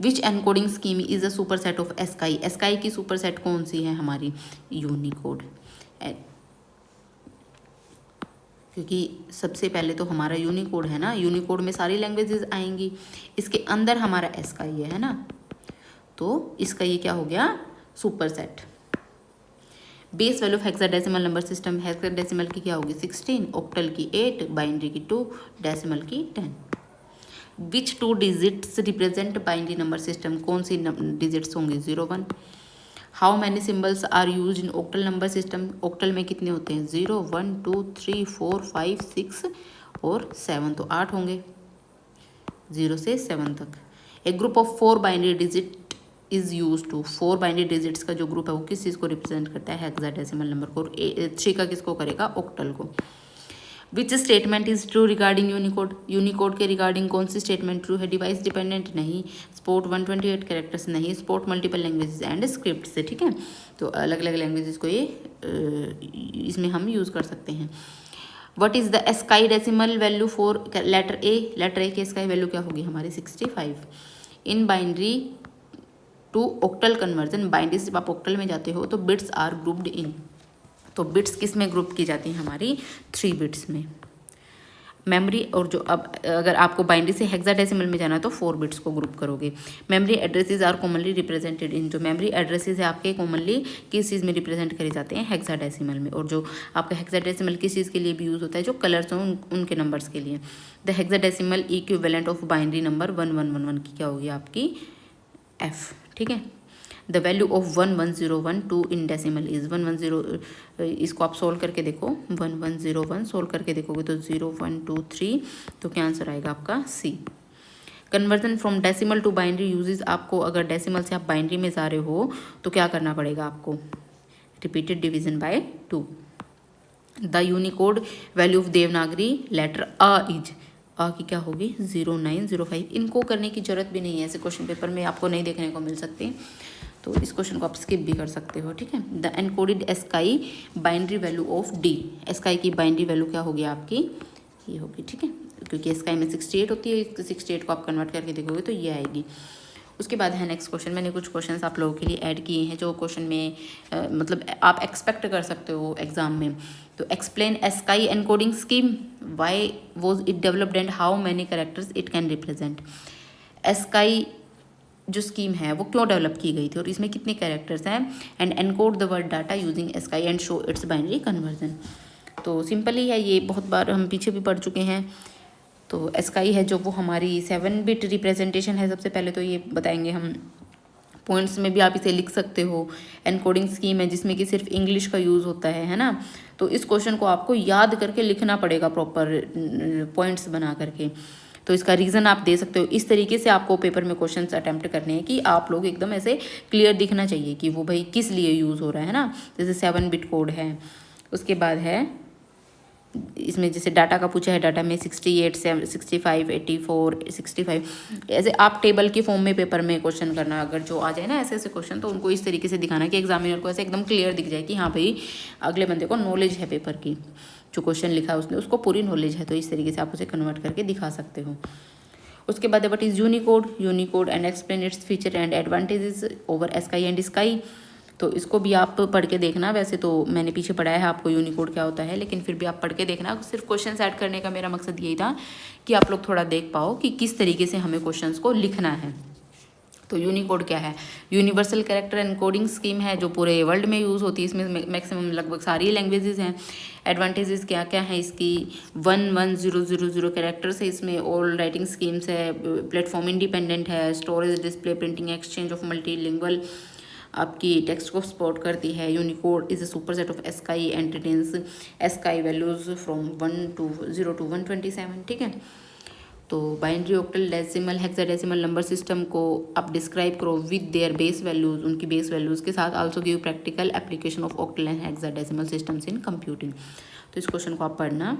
Which encoding scheme is a superset of ASCII, ASCII की सुपर सेट कौन सी है? हमारी यूनिकोड, क्योंकि सबसे पहले तो हमारा यूनिकोड है ना, यूनिकोड में सारी लैंग्वेजेस आएंगी, इसके अंदर हमारा स्काई है ना, तो इसका ये क्या हो गया? Super set. Base value of hexadecimal number system, hexadecimal की क्या होगी? 16, ऑक्टल की 8, बाइनरी की 2, डेसिमल की 10। Which 2 digits represent binary number system, कौन सी डिजिट्स होंगे? 0 1। How many symbols are use in octal number system, octal में कितने होते हैं? 0 1 2 3 4 5 6 और 7, तो 8 होंगे 0 से 7 तक। एक group of 4 binary digit is use to, 4 binary digits का जो ग्रुप है वो किस चीज़ को रिप्रेजेंट करता है? हेक्साडेसिमल नंबर को। 3 का किसको करेगा? ऑक्टल को। Which statement is true regarding Unicode, Unicode के रिगार्डिंग कौन सी स्टेटमेंट ट्रू है? डिवाइस डिपेंडेंट नहीं, स्पोर्ट 128 कैरेक्टर्स नहीं, sport multiple languages and script से, ठीक है। तो अलग अलग लैंग्वेजेस को ये इसमें हम यूज़ कर सकते हैं। What is the ASCII decimal value for letter A, letter A की स्काई वैल्यू क्या होगी? हमारी 65। In binary to octal conversion, binary से जब आप ऑक्टल में जाते हो तो बिट्स आर ग्रुप्ड इन, तो बिट्स किस में ग्रुप की जाती हैं? हमारी 3 बिट्स में। मेमोरी, और जो अब अगर आपको बाइनरी से हेक्साडेसिमल में जाना है तो 4 बिट्स को ग्रुप करोगे। Memory addresses are commonly represented in, जो मेमोरी एड्रेसेस है आपके कॉमनली किस चीज़ में रिप्रेजेंट करे जाते हैं? हेक्साडेसिमल में। और जो आपका हेक्साडेसिमल किस चीज़ के लिए भी यूज़ होता है? जो कलर्स हों उनके नंबर्स के लिए। The hexadecimal equivalent of binary number 1111 की क्या होगी? आपकी F, ठीक है। The value of 11012 in decimal is 110, इसको आप सोल्व करके देखो, 1101 सोल्व करके देखोगे तो 0 1 2 3, तो क्या आंसर आएगा आपका? C। Conversion from decimal to binary uses, आपको अगर डेसिमल से आप बाइनरी में जा रहे हो तो क्या करना पड़ेगा आपको? Repeated division by 2। The Unicode value of Devanagari letter अ इज, आ की क्या होगी? 0905। इनको करने की जरूरत भी नहीं है, ऐसे क्वेश्चन पेपर में आपको नहीं देखने को मिल सकते, तो इस क्वेश्चन को आप स्किप भी कर सकते हो, ठीक है। The encoded sky binary value of D, sky की बाइनरी वैल्यू क्या होगी आपकी? ये होगी, ठीक है, क्योंकि स्काई में 68 होती है, 68 को आप कन्वर्ट करके देखोगे तो ये आएगी। उसके बाद है नेक्स्ट क्वेश्चन, मैंने कुछ क्वेश्चंस आप लोगों के लिए ऐड किए हैं जो क्वेश्चन में मतलब आप एक्सपेक्ट कर सकते हो एग्जाम में। तो explain sky encoding scheme, why was it developed and how many characters it can represent. Sky जो स्कीम है वो क्यों डेवलप की गई थी और इसमें कितने कैरेक्टर्स हैं? And encode the word data using sky and show it's binary conversion. तो सिंपल ही है, ये बहुत बार हम पीछे भी पढ़ चुके हैं। तो स्काई है जो वो हमारी 7-बिट रिप्रेजेंटेशन है। सबसे पहले तो ये बताएंगे हम, पॉइंट्स में भी आप इसे लिख सकते हो। एनकोडिंग स्कीम है जिसमें कि सिर्फ इंग्लिश का यूज़ होता है ना, तो इस क्वेश्चन को आपको याद करके लिखना पड़ेगा प्रॉपर पॉइंट्स बना करके। तो इसका रीज़न आप दे सकते हो। इस तरीके से आपको पेपर में क्वेश्चंस अटेम्प्ट करने हैं कि आप लोग एकदम ऐसे क्लियर दिखना चाहिए कि वो भाई किस लिए यूज़ हो रहा है ना। जैसे 7-बिट कोड है, उसके बाद है इसमें जैसे डाटा का पूछा है, डाटा में 68 65 84 65, ऐसे आप टेबल की फॉर्म में पेपर में क्वेश्चन करना। अगर जो आ जाए ना ऐसे ऐसे क्वेश्चन, तो उनको इस तरीके से दिखाना कि एग्जामिनर को ऐसे एकदम क्लियर दिख जाए कि हाँ भाई अगले बंदे को नॉलेज है पेपर की, जो क्वेश्चन लिखा है उसने उसको पूरी नॉलेज है। तो इस तरीके से आप उसे कन्वर्ट करके दिखा सकते हो। उसके बाद what is Unicode and explain its feature and advantages over sky and sky. तो इसको भी आप पढ़ के देखना। वैसे तो मैंने पीछे पढ़ाया है आपको यूनिकोड क्या होता है, लेकिन फिर भी आप पढ़ के देखना। सिर्फ क्वेश्चन ऐड करने का मेरा मकसद यही था कि आप लोग थोड़ा देख पाओ कि किस तरीके से हमें क्वेश्चंस को लिखना है। तो यूनिकोड क्या है? यूनिवर्सल कैरेक्टर एनकोडिंग स्कीम है जो पूरे वर्ल्ड में यूज़ होती है, इसमें मैक्सिमम लगभग सारी लैंग्वेजेस हैं। एडवांटेजेस क्या क्या है इसकी? 11000 कैरेक्टर्स है इसमें, ऑल राइटिंग स्कीम्स है, प्लेटफॉर्म इंडिपेंडेंट है, storage display printing exchange of multilingual आपकी टेक्स्ट को सपोर्ट करती है। Unicode is a superset of ASCII entities ASCII values from 0 to 127, ठीक है। तो binary octal decimal hexadecimal number system को आप डिस्क्राइब करो विद देयर बेस वैल्यूज, उनकी बेस वैल्यूज के साथ। Also give practical application of octal and hexadecimal systems in computing. तो इस क्वेश्चन को आप पढ़ना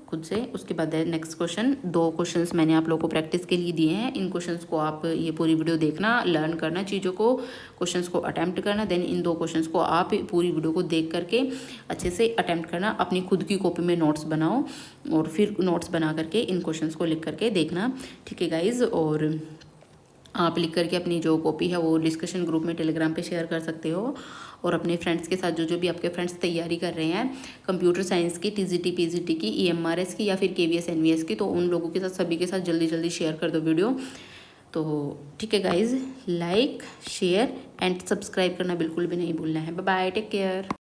खुद से। उसके बाद है नेक्स्ट क्वेश्चन। 2 क्वेश्चंस मैंने आप लोगों को प्रैक्टिस के लिए दिए हैं, इन क्वेश्चंस को आप ये पूरी वीडियो देखना, लर्न करना चीज़ों को, क्वेश्चंस को अटैम्प्ट करना, देन इन 2 क्वेश्चंस को आप पूरी वीडियो को देख करके अच्छे से अटैम्प्ट करना। अपनी खुद की कॉपी में नोट्स बनाओ और फिर नोट्स बना करके इन क्वेश्चंस को लिख करके देखना, ठीक है गाइज। और आप लिख करके अपनी जो कॉपी है वो डिस्कशन ग्रुप में टेलीग्राम पे शेयर कर सकते हो, और अपने फ्रेंड्स के साथ जो भी आपके फ्रेंड्स तैयारी कर रहे हैं कंप्यूटर साइंस की, टीजीटी पीजीटी की, ईएमआरएस की या फिर केवीएस एनवीएस की, तो उन लोगों के साथ सभी के साथ जल्दी जल्दी शेयर कर दो वीडियो। तो ठीक है guys, like share and subscribe करना बिल्कुल भी नहीं भूलना है। Bye bye, take care.